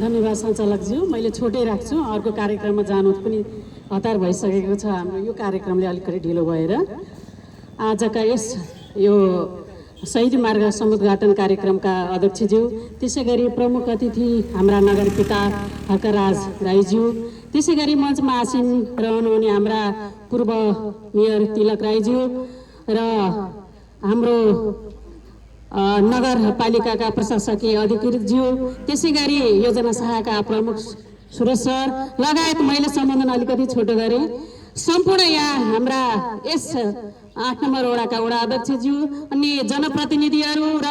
धन्यवाद सञ्चालकज्यू। मैले छोटै राख्छु, अर्को कार्यक्रममा जानु पनि हतार भइसकेको छ। हाम्रो यो कार्यक्रमले अलिकति ढिलो भएर आजका यो शहीद मार्ग समुद्घाटन कार्यक्रमका अध्यक्षज्यू, त्यसै गरी प्रमुख अतिथि हाम्रा नगरपिता हर्कराज राईज्यू, त्यसै गरी मञ्चमा आसीन रहनुहुने हाम्रा पूर्व मेयर तिलक राईज्यू र हाम्रो नगरपालिकाका प्रशासकीय अधिकृतज्यू, त्यसै गरी योजना शाखाका प्रमुख सुरेश सर लगायत मैले सम्बोधन अलिकति छोटो गरेँ। सम्पूर्ण यहाँ हाम्रा यस 8 नम्बर वडाका वडा अध्यक्षज्यू, अन्य जनप्रतिनिधिहरू र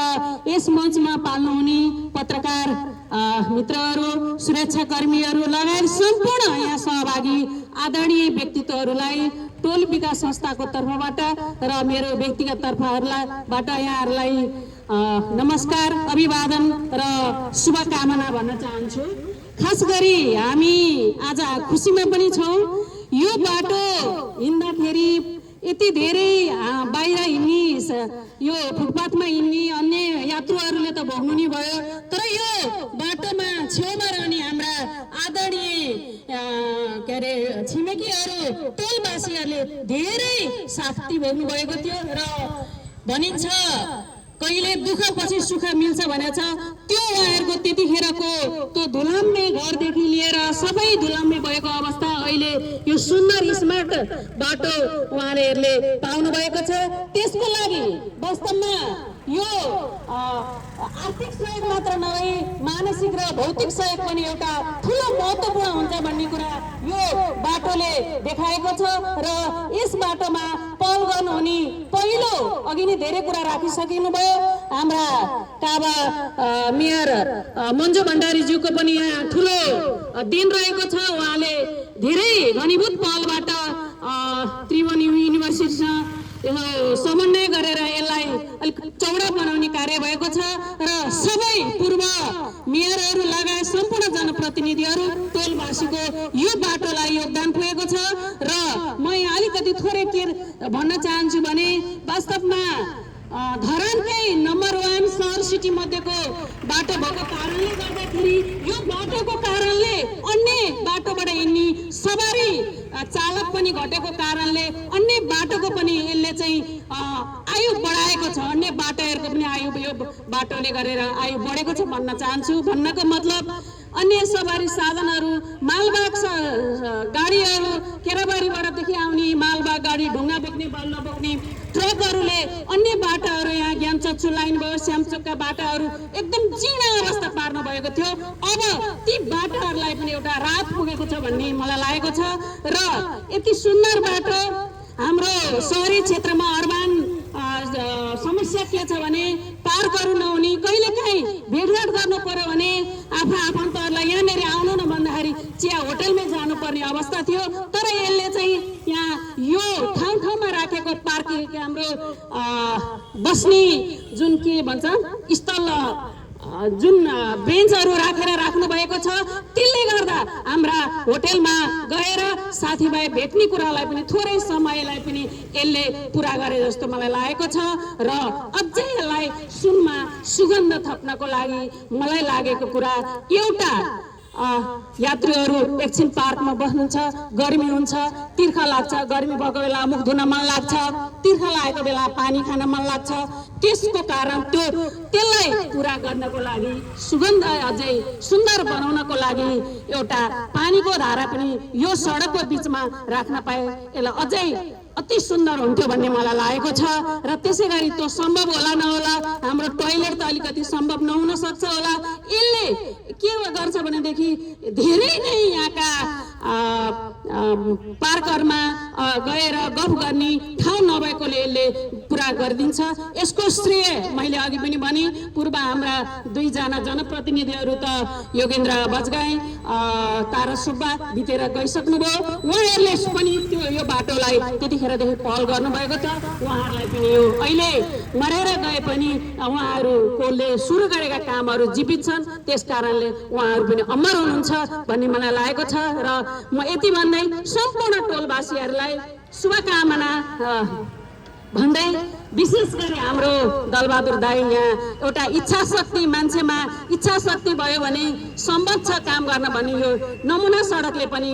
यस मञ्चमा पाल्नुहुने पत्रकार मित्रहरू, सुरक्षाकर्मीहरू लगायत सम्पूर्ण यहाँ सहभागी आदरणीय व्यक्तित्वहरूलाई टोल विकास संस्थाको तर्फबाट र मेरो व्यक्तिगत तर्फबाट यहाँहरूलाई नमस्कार, अभिवादन र शुभकामना भन्न चाहन्छु। खास गरी हामी आज खुसीमा पनि छौँ। यो बाटो हिँड्दाखेरि यति धेरै बाहिर हिँड्ने, यो फुटपाथमा हिँड्ने अन्य यात्रुहरूले त भोग्नु नै भयो, तर यो बाटोमा छेउमा रहने हाम्रा आदरणीय छिमेकीहरू टोलवासीहरूले धेरै शास्ति भोग्नु भएको थियो र भनिन्छ कहिले दुःख पछि सुख मिल्छ भनेछ। त्यो उहाँहरूको त्यतिखेरको त्यो धुलाम्मे घरदेखि लिएर सबै धुलाम्मे भएको अवस्था अहिले यो सुन्दर स्मार्ट बाटो उहाँहरूले पाउनु भएको छ। त्यसको लागि वास्तवमा यो आर्थिक सहयोग मात्र नभई मानसिक र भौतिक सहयोग पनि एउटा ठुलो महत्त्वपूर्ण हुन्छ भन्ने कुरा यो बाटोले देखाएको छ। र यस बाटोमा पहल गर्नुहुने पहिलो अघि नै धेरै कुरा राखिसकिनु भयो। हाम्रा काबा मेयर मन्जु भण्डारीज्यूको पनि यहाँ ठुलो दिन रहेको छ। उहाँले धेरै घनीभूत पहलबाट त्रिभुवन युनिभर्सिटीसँग समन्वय गरेर यसलाई अलिक चौडा बनाउने कार्य भएको छ र सबै पूर्व मेयरहरू लगायत सम्पूर्ण जनप्रतिनिधिहरू टोलवासीको यो बाटोलाई योगदान पुगेको छ। र म यहाँ अलिकति थोरै के भन्न चाहन्छु भने वास्तवमा धरानकै नम्बर 1 सहर सिटी मध्येको बाटो भएको कारणले गर्दाखेरि यो बाटोको कारणले अन्य बाटोबाट हिँड्ने सवारी चालक पनि घटेको कारणले अन्य बाटोको पनि यसले चाहिँ आयु बढाएको छ। अन्य बाटोहरूको पनि आयु यो बाटोले गरेर आयु बढेको छ भन्न चाहन्छु। भन्नको मतलब अन्य सवारी साधनहरू, मालवाहक गाडीहरू, केराबारीबाटदेखि आउने मालवाहक गाडी, ढुङ्गा बोक्ने बालुवा बोक्ने ट्रकहरूले अन्य बाटाहरू यहाँ ज्ञानचक्षु लाइन भयो, श्यामचोकका बाटाहरू एकदम जीर्ण अवस्था पार्नु भएको थियो। अब ती बाटाहरूलाई पनि एउटा राहत पुगेको छ भन्ने मलाई लागेको छ। र यति सुन्दर बाटो हाम्रो सहरी क्षेत्रमा अर्बान समस्या के छ भने पार्कहरू नहुने, कहिलेकाहीँ भेटघाट गर्नु पर्यो भने आफ्ना आफन्तहरूलाई यहाँनिर आउनु न भन्दाखेरि चिया होटलमै जानुपर्ने अवस्था थियो। तर यसले चाहिँ यहाँ यो ठाउँ राखेको पार्किङ हाम्रो बस्ने जुन के भन्छ स्थल, जुन बेन्चहरू राखेर राख्नु भएको छ, त्यसले गर्दा हाम्रा होटलमा गएर साथीभाइ भेट्ने कुरालाई पनि थोरै समयलाई पनि यसले पुरा गरे जस्तो मलाई लागेको छ। र अझै यसलाई सुनमा सुगन्ध थप्नको लागि मलाई लागेको कुरा एउटा, यात्रुहरू एकछिन पार्कमा बस्नुहुन्छ, गर्मी हुन्छ, तिर्खा लाग्छ, गर्मी भएको बेला मुख धुन मन लाग्छ, तिर्खा लागेको बेला पानी खान मन लाग्छ। त्यसको कारण त्यसलाई पुरा गर्नको लागि, सुगन्ध अझै सुन्दर बनाउनको लागि एउटा पानीको धारा पनि यो सडकको बिचमा राख्न पाए यसलाई अझै अति सुन्दर हुन्थ्यो भन्ने मलाई लागेको छ। र त्यसै गरी त्यो सम्भव होला नहोला, हाम्रो टोयलेट त अलिकति सम्भव नहुन सक्छ होला। यसले के गर्छ भनेदेखि धेरै नै यहाँका पार्करमा गएर गफ गर्ने ठाउँ नभएकोले यसले पुरा गरिदिन्छ। यसको श्रेय मैले अघि पनि भने पूर्व हाम्रा 2 जना जनप्रतिनिधिहरू त योगेन्द्र बजगाई, तारा सुब्बा बितेर गइसक्नुभयो। उहाँहरूले पनि त्यो यो बाटोलाई त्यतिखेरदेखि पहल गर्नुभएको छ। उहाँहरूलाई पनि यो अहिले मरेर गए पनि उहाँहरूकोले सुरु गरेका कामहरू जीवित छन्, त्यस कारणले उहाँहरू पनि अमर हुनुहुन्छ भन्ने मलाई लागेको छ। र म यति भन्दै सम्पूर्ण टोलवासीहरूलाई शुभकामना भन्दै विशेष गरी हाम्रो दलबहादुर दाई यहाँ एउटा इच्छा शक्ति मान्छेमा इच्छा शक्ति भयो भने सम्भव छ काम गर्न भन्ने यो नमुना सडकले पनि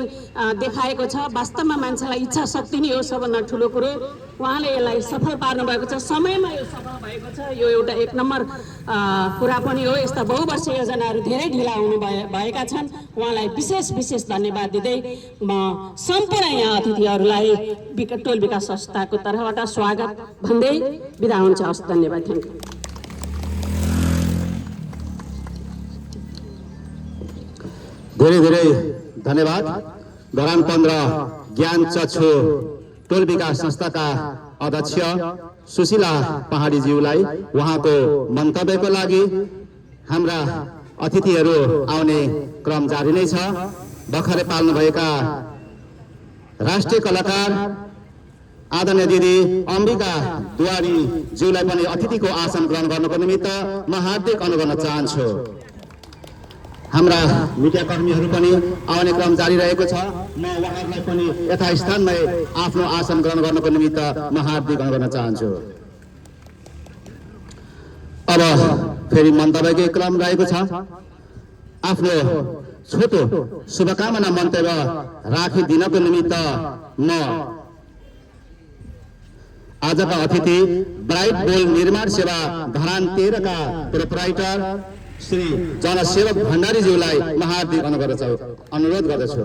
देखाएको छ। वास्तवमा मान्छेलाई इच्छा शक्ति नै हो सबभन्दा ठुलो कुरो। उहाँले यसलाई सफल पार्नु भएको छ, समयमा यो सफल भएको छ। यो एउटा एक नम्बर कुरा पनि हो। यस्ता बहुवर्षीय योजनाहरू धेरै ढिला हुनु भएका छन्। उहाँलाई विशेष विशेष धन्यवाद दिँदै म सम्पूर्ण यहाँ अतिथिहरूलाई टोल विकास संस्थाको तर्फबाट स्वागत भन्दै बिदा हुन्छ। हस्, धन्यवाद। Thank you. धेरै धेरै धन्यवाद। धरान 15 ज्ञान चक्षु टोल विकास संस्थाका अध्यक्ष सुशीला पहाडीज्यूलाई उहाँको मन्तव्यको लागि। हाम्रा अतिथिहरू आउने क्रम जारी नै छ। भर्खरै पाल्नुभएका राष्ट्रिय कलाकार आदरणीय दिदी अम्बिका दुवारी ज्यूलाई पनि अतिथिको आसन ग्रहण गर्नको निमित्त म हार्दिक अनुरोध गर्न चाहन्छु। हाम्रा मिडिया कर्मीहरू पनि आउने क्रम जारी रहेको छ। म उहाँहरूलाई पनि यथास्थानमै आफ्नो आसन ग्रहण गर्नको निमित्त म हार्दिक अनुरोध गर्न चाहन्छु। अब फेरि मन्तव्यकै क्रम रहेको छ। आफ्नो छोटो शुभकामना मन्तव्य राखिदिनको निमित्त म आजका अतिथि ब्राइट बोल निर्माण सेवा धरान 13 का प्रोप्राइटर श्री जनसेवक भण्डारीज्यूलाई म हार्दिक अनुरोध गर्दछु।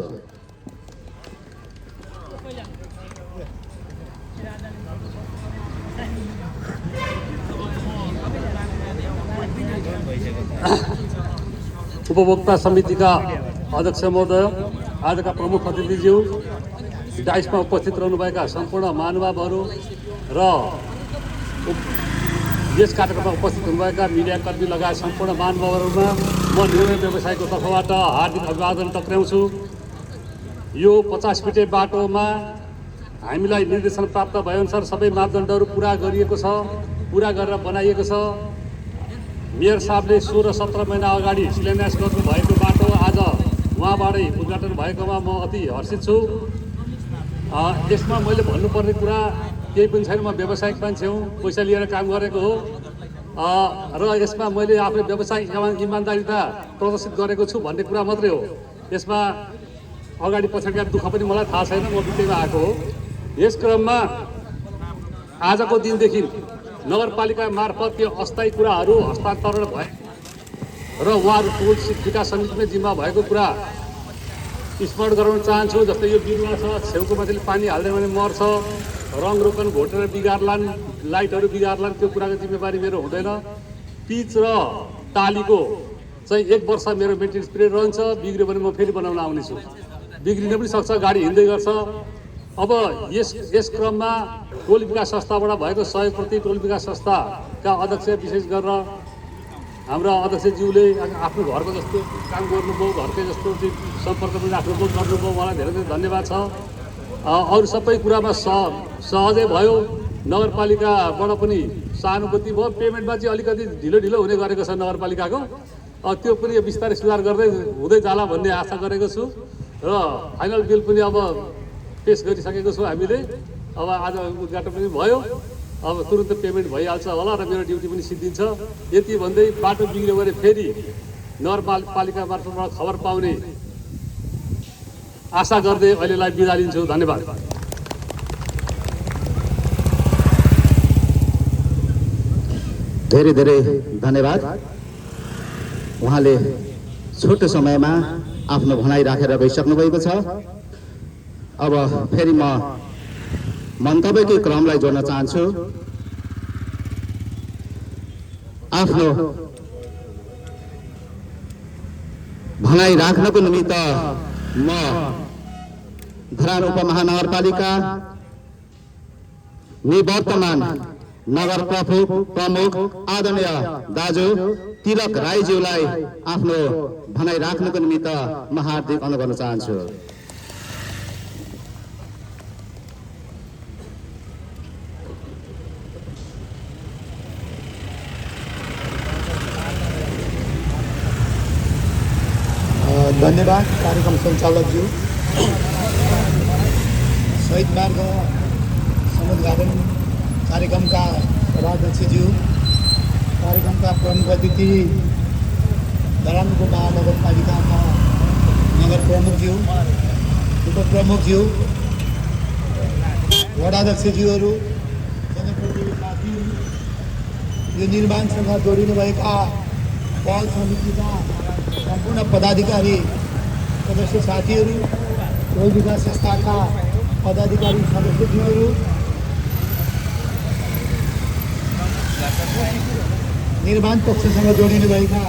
उपभोक्ता समितिका अध्यक्ष महोदय, आजका प्रमुख अतिथिज्यू, डाइसमा उपस्थित रहनुभएका सम्पूर्ण महानुभावहरू र यस कार्यक्रममा उपस्थित हुनुभएका मिडियाकर्मी लगायत सम्पूर्ण महानुभावहरूमा म निर्णय व्यवसायको तर्फबाट हार्दिक अभिवादन टक्र्याउँछु। यो 50 फिटे बाटोमा हामीलाई निर्देशन प्राप्त भएअनुसार सबै मापदण्डहरू पुरा गरिएको छ, पुरा गरेर बनाइएको छ। मेयर साहबले 16-17 महिना अगाडि शिलान्यास गर्नुभएको बाटो आज उहाँबाटै उद्घाटन भएकोमा म अति हर्षित छु। यसमा मैले भन्नुपर्ने कुरा केही पनि छैन। म व्यावसायिक मान्छे हुँ, पैसा लिएर काम गरेको हो र यसमा मैले आफ्नो व्यवसायिक इमान्दारिता प्रदर्शित गरेको छु भन्ने कुरा मात्रै हो। यसमा अगाडि पछाडिका दुःख पनि मलाई थाहा छैन, म बितेमा आएको हो। यस क्रममा आजको दिनदेखि नगरपालिका मार्फत त्यो अस्थायी कुराहरू हस्तान्तरण भए र उहाँहरू टोल विकास समितिमै जिम्मा भएको कुरा स्मरण गराउन चाहन्छु। जस्तै यो बिरुवा छ, छेउको मान्छेले पानी हाल्दैन भने मर्छ, रङ रोकन घोटेर बिगार्लान्, लाइटहरू बिगार्लान्, त्यो कुराको जिम्मेवारी मेरो हुँदैन। पिच र टालीको चाहिँ 1 वर्ष मेरो मेन्टेनेन्स पिरियड रहन्छ। बिग्रियो भने म फेरि बनाउन आउनेछु। बिग्रिन पनि सक्छ, गाडी हिँड्दै गर्छ। अब यस क्रममा टोल विकास संस्थाबाट भएको सहयोगप्रति टोल विकास संस्थाका अध्यक्ष विशेष गरेर हाम्रा अध्यक्षज्यूले आफ्नो घरको जस्तो काम गर्नुभयो, घरकै जस्तो सम्पर्क पनि राख्नुभयो, गर्नुभयो। मलाई धेरै धेरै धन्यवाद छ। अरू सबै कुरामा सहजै भयो। नगरपालिकाबाट पनि सहानुभूति भयो। पेमेन्टमा चाहिँ अलिकति ढिलो हुने गरेको छ नगरपालिकाको, त्यो पनि बिस्तारै सुधार गर्दै हुँदै जाला भन्ने आशा गरेको छु। र फाइनल बिल पनि अब पेस गरिसकेको छौँ हामीले। अब आज उद्घाटन पनि भयो, अब तुरुन्तै पेमेन्ट भइहाल्छ होला र मेरो ड्युटी पनि सिद्धिन्छ। यति भन्दै बाटो बिग्रियो भने फेरि नगरपालिका मार्फतबाट खबर पाउने आशा गर्दै अहिलेलाई बिदा लिन्छु। धन्यवाद। धेरै धेरै धन्यवाद। उहाँले छोटो समयमा आफ्नो भनाइ राखेर गइसक्नु भएको छ। अब फेरि म मन्तव्यकै क्रमलाई जोड्न चाहन्छु। आफ्नो भनाइ राख्नको निमित्त म धरान उपमहानगरपालिका निवर्तमान नगर प्रमुख आदरणीय दाजु तिलक राईज्यूलाई आफ्नो भनाइ राख्नको निमित्त म हार्दिक अनुरोध गर्न चाहन्छु। धन्यवाद कार्यक्रम सञ्चालकज्यू। शहीद मार्ग समुद्घाटन कार्यक्रमका सभाध्यक्षज्यू, कार्यक्रमका प्रमुख अतिथि, धरानको महानगरपालिकाका नगर प्रमुखज्यू, उपप्रमुखज्यू, वडाध्यक्षज्यूहरू, जनप्रतिनिधि साथीहरू, यो निर्माणसँग जोडिनुभएका पहल समितिका सम्पूर्ण पदाधिकारी सदस्य साथीहरू, टोल विकास संस्थाका पदाधिकारी सदस्यज्यूहरू, निर्माण पक्षसँग जोडिनुभएका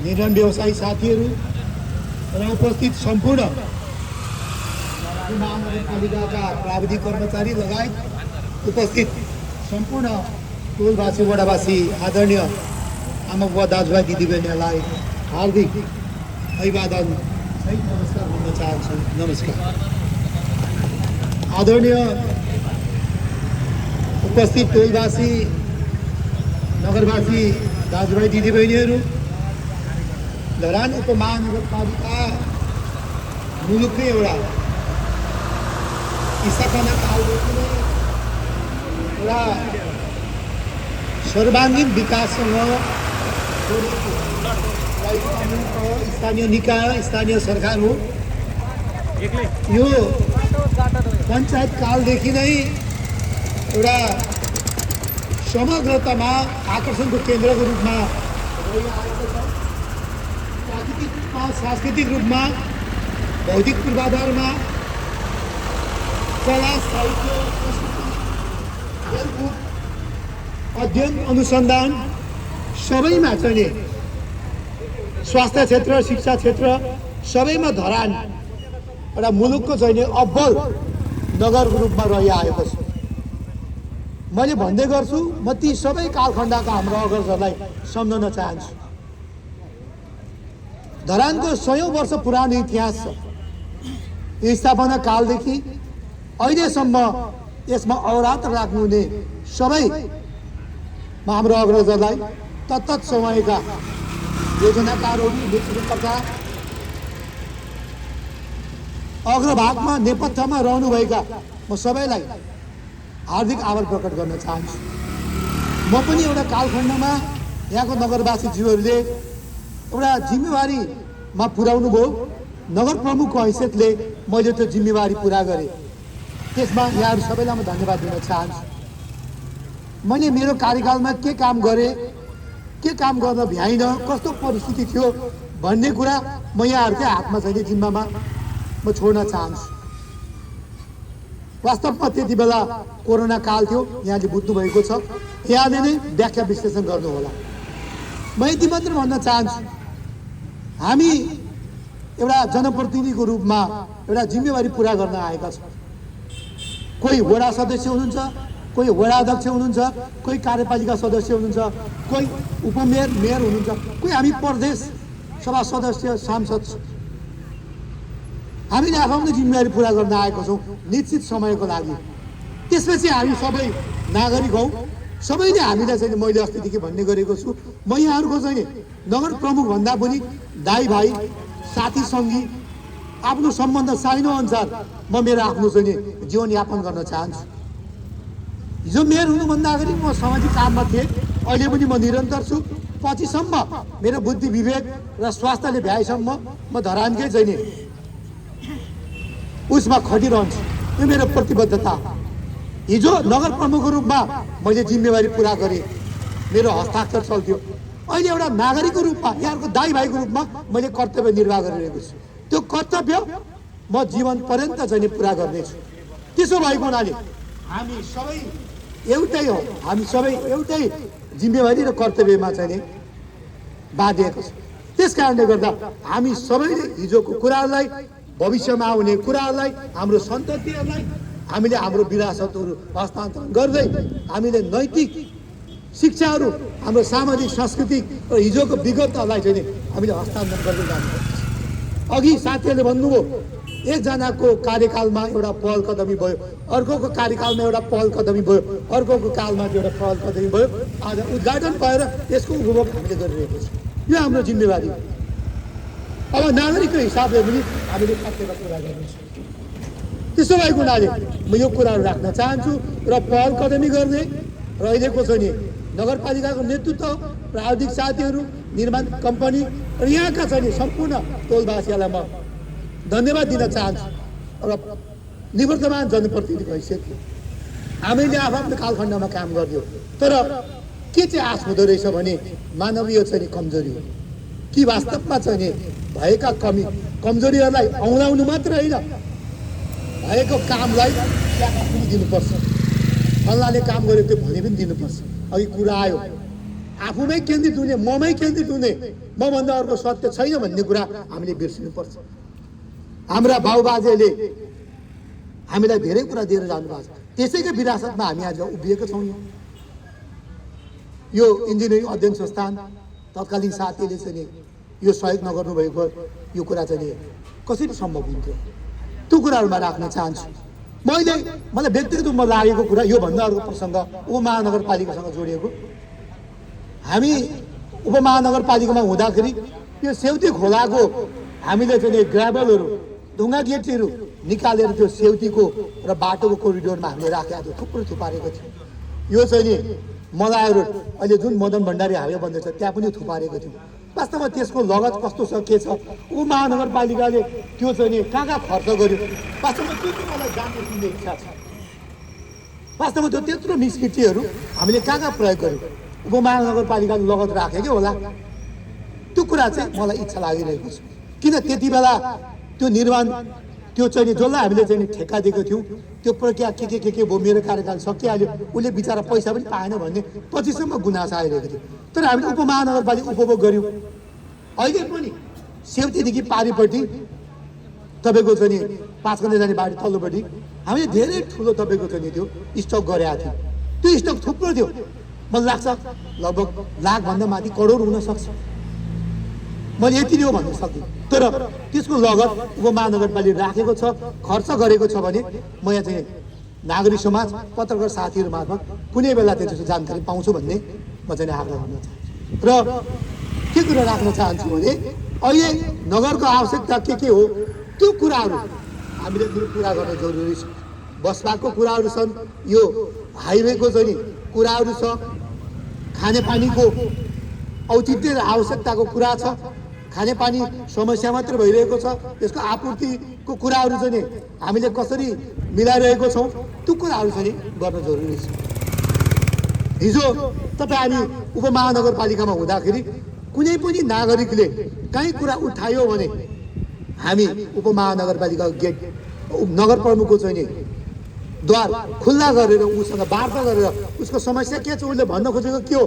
निर्माण व्यवसायी साथीहरू र उपस्थित सम्पूर्ण महानगरपालिकाका प्राविधिक कर्मचारी लगायत उपस्थित सम्पूर्ण टोलवासी वडावासी आदरणीय आमा बुवा दाजुभाइ दिदीबहिनीहरूलाई हार्दिक अभिवादन सहित नमस्कार भन्न चाहन्छु। नमस्कार। आदरणीय उपस्थित टोलवासी नगरवासी दाजुभाइ दिदीबहिनीहरू, धरान उपमहानगरपालिका मुलुककै एउटा स्थापना कालदेखि नै एउटा सर्वाङ्गीन विकाससँग जोडिएको स्थानीय निकाय, स्थानीय सरकार हो। यो पञ्चायत कालदेखि नै एउटा समग्रतामा आकर्षणको केन्द्रको रूपमा रहिआएको छ। प्राकृतिक रूपमा, सांस्कृतिक रूपमा, भौतिक पूर्वाधारमा, कला, साहित्य, संस्कृति, खेलकुद, अध्ययन, अनुसन्धान सबैमा चाहिँ स्वास्थ्य क्षेत्र, शिक्षा क्षेत्र सबैमा धरान एउटा मुलुकको चाहिँ अब्बल नगरको रूपमा रहिआएको छ। मैले भन्दै गर्छु, म ती सबै कालखण्डका हाम्रा अग्रजहरूलाई सम्झन चाहन्छु। धरानको 100औं वर्ष पुरानो इतिहास छ। यो स्थापना कालदेखि अहिलेसम्म यसमा अवरात्र राख्नुहुने सबै हाम्रो अग्रजहरूलाई तत्त समयका योजनाकारहरू, नेतृत्वका अग्रभागमा नेपथ्यमा रहनुभएका म सबैलाई हार्दिक आभार प्रकट गर्न चाहन्छु। म पनि एउटा कालखण्डमा यहाँको नगरवासीज्यूहरूले एउटा जिम्मेवारीमा पुर्याउनु भयो। नगर प्रमुखको हैसियतले मैले त्यो जिम्मेवारी पुरा गरेँ। त्यसमा यहाँहरू सबैलाई म धन्यवाद दिन चाहन्छु। मैले मेरो कार्यकालमा के काम गरेँ, के काम गर्न भ्याइनँ, कस्तो परिस्थिति थियो भन्ने कुरा म यहाँहरूकै हातमा छैन, जिम्मामा म छोड्न चाहन्छु। वास्तवमा त्यति बेला कोरोना काल थियो, यहाँले बुझ्नुभएको छ। यहाँले नै व्याख्या विश्लेषण गर्नुहोला। म यति मात्र भन्न चाहन्छु, हामी एउटा जनप्रतिनिधिको रूपमा एउटा जिम्मेवारी पुरा गर्न आएका छौँ। कोही वडा सदस्य हुनुहुन्छ, कोही वडा अध्यक्ष हुनुहुन्छ, कोही कार्यपालिका सदस्य हुनुहुन्छ, कोही उपमेयर, मेयर हुनुहुन्छ, कोही हामी प्रदेश सभा सदस्य, सांसद छौँ। हामीले आफ्नो जिम्मेवारी पुरा गर्न आएको छौँ निश्चित समयको लागि। त्यसपछि हामी सबै नागरिक हौँ। सबैले हामीलाई चाहिँ मैले अस्तिदेखि भन्ने गरेको छु, म यहाँहरूको चाहिँ नगर प्रमुख भन्दा पनि दाइ भाइ, साथी सङ्गी, आफ्नो सम्बन्ध साइनो अनुसार म मेरो आफ्नो चाहिँ जीवनयापन गर्न चाहन्छु। हिजो मेयर हुनुभन्दा अगाडि म सामाजिक काममा थिएँ, अहिले पनि म निरन्तर छु। पछिसम्म मेरो बुद्धि विवेक र स्वास्थ्यले भ्याएसम्म म धरानकै चाहिँ उसमा खटिरहन्छु। यो मेरो प्रतिबद्धता। हिजो नगर प्रमुखको रूपमा मैले जिम्मेवारी पुरा गरेँ, मेरो हस्ताक्षर चल्थ्यो। अहिले एउटा नागरिकको रूपमा, यहाँको दाइ भाइको रूपमा मैले कर्तव्य निर्वाह गरिरहेको छु। त्यो कर्तव्य म जीवन पर्यन्त चाहिँ पुरा गर्नेछु। त्यसो भएको हुनाले हामी सबै एउटै हो, हामी सबै एउटै जिम्मेवारी र कर्तव्यमा चाहिँ बाँधिएको छ। त्यस कारणले गर्दा हामी सबैले हिजोको कुराहरूलाई, भविष्यमा आउने कुराहरूलाई, हाम्रो सन्ततिहरूलाई हामीले हाम्रो विरासतहरू हस्तान्तरण गर्दै हामीले नैतिक शिक्षाहरू, हाम्रो सामाजिक सांस्कृतिक र हिजोको विगतलाई चाहिँ हामीले हस्तान्तरण गर्दै जानुपर्छ। अघि साथीहरूले भन्नुभयो, एकजनाको कार्यकालमा एउटा पहल कदमी भयो, अर्कोको कार्यकालमा एउटा पहल कदमी भयो, अर्कोको कालमा एउटा पहल कदमी भयो। आज उद्घाटन भएर यसको उपभोग हामीले गरिरहेको छौँ। यो हाम्रो जिम्मेवारी हो। अब नागरिकको हिसाबले पनि हामीले कर्तव्य पुरा गर्नेछौँ। त्यसो भएको हुनाले म यो कुराहरू राख्न चाहन्छु र पहल कदमी गर्दै र अहिलेको चाहिँ नि नगरपालिकाको नेतृत्व, प्राविधिक साथीहरू, निर्माण कम्पनी र यहाँका चाहिँ नि सम्पूर्ण टोलवासीहरूलाई म धन्यवाद दिन चाहन्छु। र निवर्तमान जनप्रतिनिधिको हैसियतले हामीले आफ्नो कालखण्डमा काम गरिदियो, तर के चाहिँ आश हुँदो रहेछ भने मानवीय चाहिँ नि कमजोरी हो कि वास्तवमा चाहिँ नि भएका कमजोरीहरूलाई औँलाउनु मात्र होइन, भएको कामलाई ट्याक्का पनि दिनुपर्छ। फल्लाले काम गर्यो त्यो भने पनि दिनुपर्छ। अघि कुरा आयो आफूमै केन्द्रित हुने, ममै केन्द्रित हुने, मभन्दा अर्को सत्य छैन भन्ने कुरा हामीले बिर्सिनुपर्छ। हाम्रा बाबुबाजेले हामीलाई धेरै कुरा दिएर जानुभएको छ, त्यसैको विरासतमा हामी आज उभिएका छौँ। यो इन्जिनियरिङ अध्ययन संस्थान तत्कालीन साथीले चाहिँ नि यो सहयोग नगर्नु भएको यो कुरा चाहिँ नि कसरी सम्भव हुन्थ्यो, त्यो कुराहरूमा राख्न चाहन्छु। मलाई व्यक्तिगत रूपमा लागेको कुरा योभन्दा अर्को प्रसङ्ग उपमहानगरपालिकासँग जोडिएको। हामी उपमहानगरपालिकामा हुँदाखेरि यो सेउती खोलाको हामीले चाहिँ ग्राभलहरू, ढुङ्गा गेटहरू निकालेर त्यो सेउतीको र बाटोको कोरिडोरमा हामीले राखेका थियो, थुप्रो थुपारेको थियो। यो चाहिँ नि मलाया रोड अहिले जुन मदन भण्डारी हाइवे बन्दैछ त्यहाँ पनि थुपारेको थियो। वास्तवमा त्यसको लगत कस्तो छ, के छ, उपमहानगरपालिकाले त्यो चाहिँ नि कहाँ खर्च गर्यो, वास्तवमा त्यो चाहिँ मलाई जान्ने सुन्ने इच्छा छ। वास्तवमा त्यो त्यत्रो निष्कृतिहरू हामीले कहाँ प्रयोग गर्यो, उपमहानगरपालिकाले लगत राखेकै होला, त्यो कुरा चाहिँ मलाई इच्छा लागिरहेको छ। किन त्यति बेला त्यो निर्माण त्यो चाहिँ नि जसलाई हामीले चाहिँ नि ठेक्का दिएको थियौँ त्यो प्रक्रिया के भयो, मेरो कार्यकाल सकिहाल्यो, उसले बिचरा पैसा पनि पाएन भन्ने पछिसम्म गुनासो आइरहेको थियो। तर हामीले उपमहानगरपालिका उपभोग गऱ्यौँ। अहिले पनि सेउतीदेखि पारिपट्टि तपाईँको चाहिँ नि 5 गते जाने बाटो तल्लोपट्टि हामीले धेरै ठुलो तपाईँको चाहिँ नि त्यो स्टक गरेका थियौँ। त्यो स्टक थुप्रो थियो, मलाई लाग्छ लगभग लाखभन्दा माथि करोड हुनसक्छ, मैले यति नै हो भन्न सक्दिनँ। तर त्यसको लगत उपमहानगरपालिकाले राखेको छ, खर्च गरेको छ भने म यहाँ चाहिँ नागरिक समाज, पत्रकार साथीहरू मार्फत कुनै बेला त्यसको जानकारी पाउँछु भन्ने म चाहिँ आग्रह गर्न चाहन्छु। र के कुरा राख्न चाहन्छु भने अहिले नगरको आवश्यकता के हो त्यो कुराहरू हामीले पुरा गर्न जरुरी छ। बसपाको कुराहरू छन्, यो हाइवेको चाहिँ नि कुराहरू छ, खानेपानीको औचित्य र आवश्यकताको कुरा छ, खानेपानी समस्या मात्र भइरहेको छ, त्यसको आपूर्तिको कुराहरू चाहिँ नि हामीले कसरी मिलाइरहेको छौँ त्यो कुराहरू चाहिँ गर्न जरुरी छ। हिजो तपाईँ हामी उपमहानगरपालिकामा हुँदाखेरि कुनै पनि नागरिकले काहीँ कुरा उठायो भने हामी उपमहानगरपालिकाको गेट, नगर प्रमुखको चाहिँ नि द्वार खुल्ला गरेर उसँग वार्ता गरेर उसको समस्या के छ, उसले भन्न खोजेको के हो,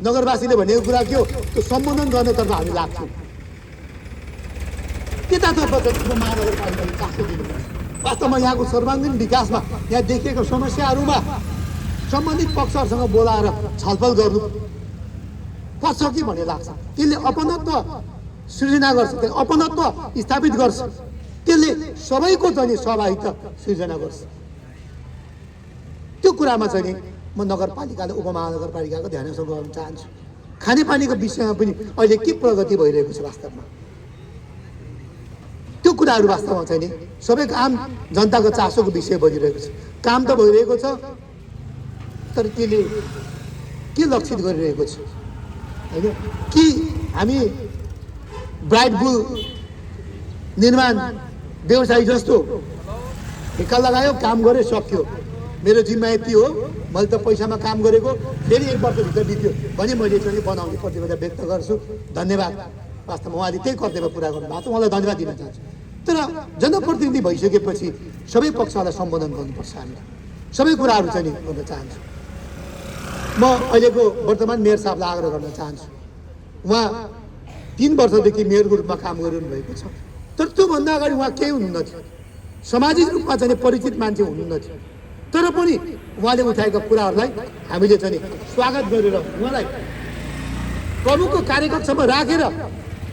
नगरवासीले भनेको कुरा के हो, त्यो सम्बोधन गर्नेतर्फ हामी लाग्छौँ। त्यतातर्फ चाहिँ उपमहानगरपालिकाले चासो दिनुपर्छ। वास्तवमा यहाँको सर्वाङ्गीन विकासमा यहाँ देखिएका समस्याहरूमा सम्बन्धित पक्षहरूसँग बोलाएर छलफल गर्नु पर्छ कि भन्ने लाग्छ। त्यसले अपनत्व सृजना गर्छ, त्यसले अपनत्व स्थापित गर्छ, त्यसले सबैको चाहिँ सहभागिता सृजना गर्छ। त्यो कुरामा चाहिँ नि म नगरपालिकाले उपमहानगरपालिकाको ध्यान गर्न चाहन्छु। खानेपानीको विषयमा पनि अहिले के प्रगति भइरहेको छ, वास्तवमा त्यो कुराहरू वास्तवमा चाहिँ नि सबैको आम जनताको चासोको विषय बनिरहेको छ। काम त भइरहेको छ, तर त्यसले के लक्षित गरिरहेको छ होइन कि हामी ब्राइट बुल निर्माण व्यवसायी जस्तो ठेक्का लगायो, काम गऱ्यो, सक्यो, मेरो जिम्मा यति हो, मैले त पैसामा काम गरेको, फेरि 1 वर्षभित्र बित्यो भने मैले चाहिँ बनाउने प्रतिबद्धता व्यक्त गर्छु। धन्यवाद। वास्तवमा उहाँले त्यही कर्तव्य पुरा गर्नुभएको छ, उहाँलाई धन्यवाद दिन चाहन्छु। तर जनप्रतिनिधि भइसकेपछि सबै पक्षहरूलाई सम्बोधन गर्नुपर्छ, हामीले सबै कुराहरू चाहिँ नि गर्न चाहन्छु। म अहिलेको वर्तमान मेयर साहबलाई आग्रह गर्न चाहन्छु। उहाँ 3 वर्षदेखि मेयरको रूपमा काम गरिरहनु भएको छ, तर त्योभन्दा अगाडि उहाँ केही हुनुहुन्न थियो, सामाजिक रूपमा चाहिँ परिचित मान्छे हुनुहुन्न थियो। तर पनि उहाँले उठाएका कुराहरूलाई हामीले चाहिँ स्वागत गरेर उहाँलाई प्रमुखको कार्यकक्षमा राखेर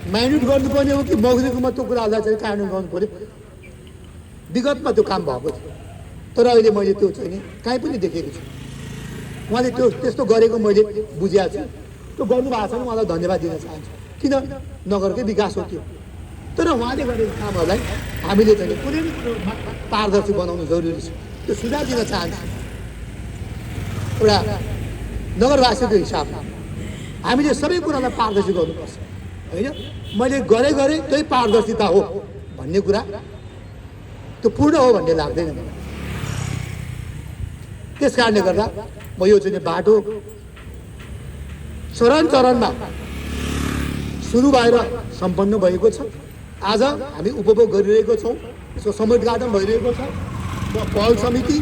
माइन्युट गर्नुपर्ने हो कि मौखिक रूपमा त्यो कुराहरूलाई चाहिँ कार्यान्वयन गर्नु पर्यो। विगतमा त्यो काम भएको थियो, तर अहिले मैले त्यो चाहिँ नि काहीँ पनि देखेको छु। उहाँले त्यो त्यस्तो गरेको मैले बुझेको छु, त्यो गर्नुभएको छ, उहाँलाई धन्यवाद दिन चाहन्छु। किन नगरकै विकास हो त्यो, तर उहाँले गरेको कामहरूलाई हामीले चाहिँ कुनै पनि कुरोमा पारदर्शी बनाउनु जरुरी छ, त्यो सुझाव दिन चाहन्छु। एउटा नगरवासीको हिसाबमा हामीले सबै कुरालाई पारदर्शी गर्नुपर्छ होइन। मैले गरेँ त्यही पारदर्शिता हो भन्ने कुरा त्यो पूर्ण हो भन्ने लाग्दैन मलाई। त्यस कारणले गर्दा म यो चाहिँ बाटो चरणमा सुरु भएर सम्पन्न भएको छ। आज हामी उपभोग गरिरहेको छौँ, यसको समुद्घाटन भइरहेको छ। म पहल समिति,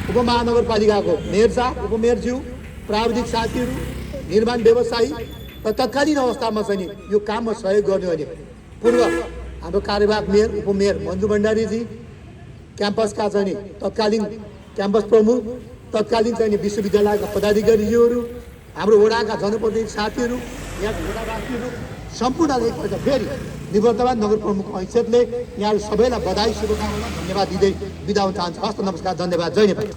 उपमहानगरपालिकाको मेयर साहब, उपमेयरज्यू, प्राविधिक साथीहरू, निर्माण व्यवसायी र तत्कालीन अवस्थामा चाहिँ यो काममा सहयोग गर्ने भने पूर्व हाम्रो कार्यवाहक मेयर, उपमेयर मन्जु भण्डारीजी, क्याम्पसका चाहिँ तत्कालीन क्याम्पस प्रमुख, तत्कालीन चाहिँ विश्वविद्यालयका पदाधिकारीज्यूहरू, हाम्रो वडाका जनप्रतिनिधि साथीहरू, यहाँका वडावासीहरू सम्पूर्णलाई एकपल्ट फेरि निवर्तमान नगर प्रमुख हैसियतले यहाँहरू सबैलाई बधाई, शुभकामना, धन्यवाद दिँदै बिदा हुन चाहन्छु। हस्त, नमस्कार, धन्यवाद, जय नेपाल।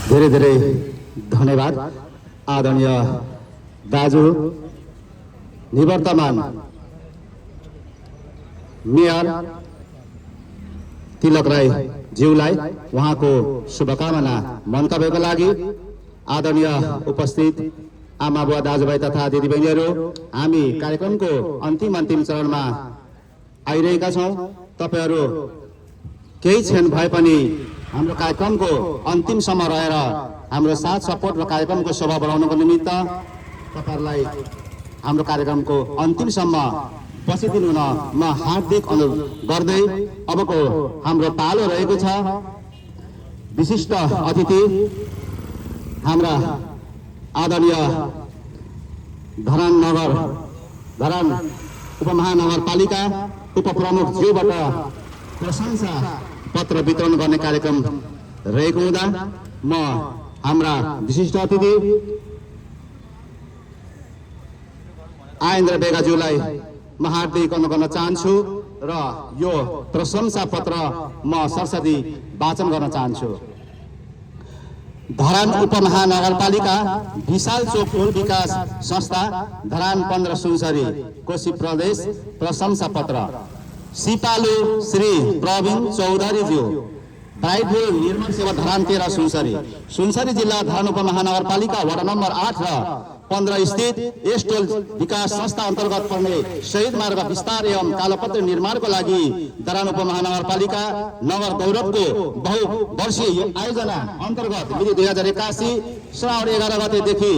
धेरै धेरै धन्यवाद आदरणीय दाजु निवर्तमान मेयर तिलक राई ज्यूलाई उहाँको शुभकामना मन्तव्यको लागि। आदरणीय उपस्थित आमा बुवा दाजुभाइ तथा दिदीबहिनीहरू, हामी कार्यक्रमको अन्तिम चरणमा आइरहेका छौँ। तपाईँहरू केही क्षण भए पनि हाम्रो कार्यक्रमको अन्तिमसम्म रहेर हाम्रो साथ सपोर्ट र कार्यक्रमको शोभा बढाउनको निमित्त तपाईँहरूलाई हाम्रो कार्यक्रमको अन्तिमसम्म बसिदिनु हुन म हार्दिक अनुरोध गर्दै अबको हाम्रो पालो रहेको छ विशिष्ट अतिथि हाम्रा आदरणीय धरान उपमहानगरपालिका उपप्रमुख ज्यूबाट प्रशंसा पत्र वितरण गर्ने कार्यक्रम रहेको हुँदा म हाम्रा विशिष्ट अतिथि आयेन्द्र बेगाज्यूलाई म हार्दिक अनुरोध गर्न चाहन्छु र यो प्रशंसा पत्र म सरस्वती वाचन गर्न चाहन्छु। धरान उपमहानगरपालिका विशाल चोक टोल विकास संस्था धरान 15 सुनसरी कोशी प्रदेश प्रशंसा पत्र सिपालु श्री प्रवीण चौधरीज्यू ब्राइटफुल निर्माण सेवा धरान 13 सुनसरी जिल्ला धरान उपमहानगरपालिका वडा नम्बर 8 र 15 स्थित यस टोल विकास संस्था अन्तर्गत पर्ने शहीद मार्ग विस्तार एवं कालोपत्र निर्माणको लागि धरान उपमहानगरपालिका नगर गौरवको बहुवर्षीय आयोजना अन्तर्गत मिति 2081 श्रावण 11 गतेदेखि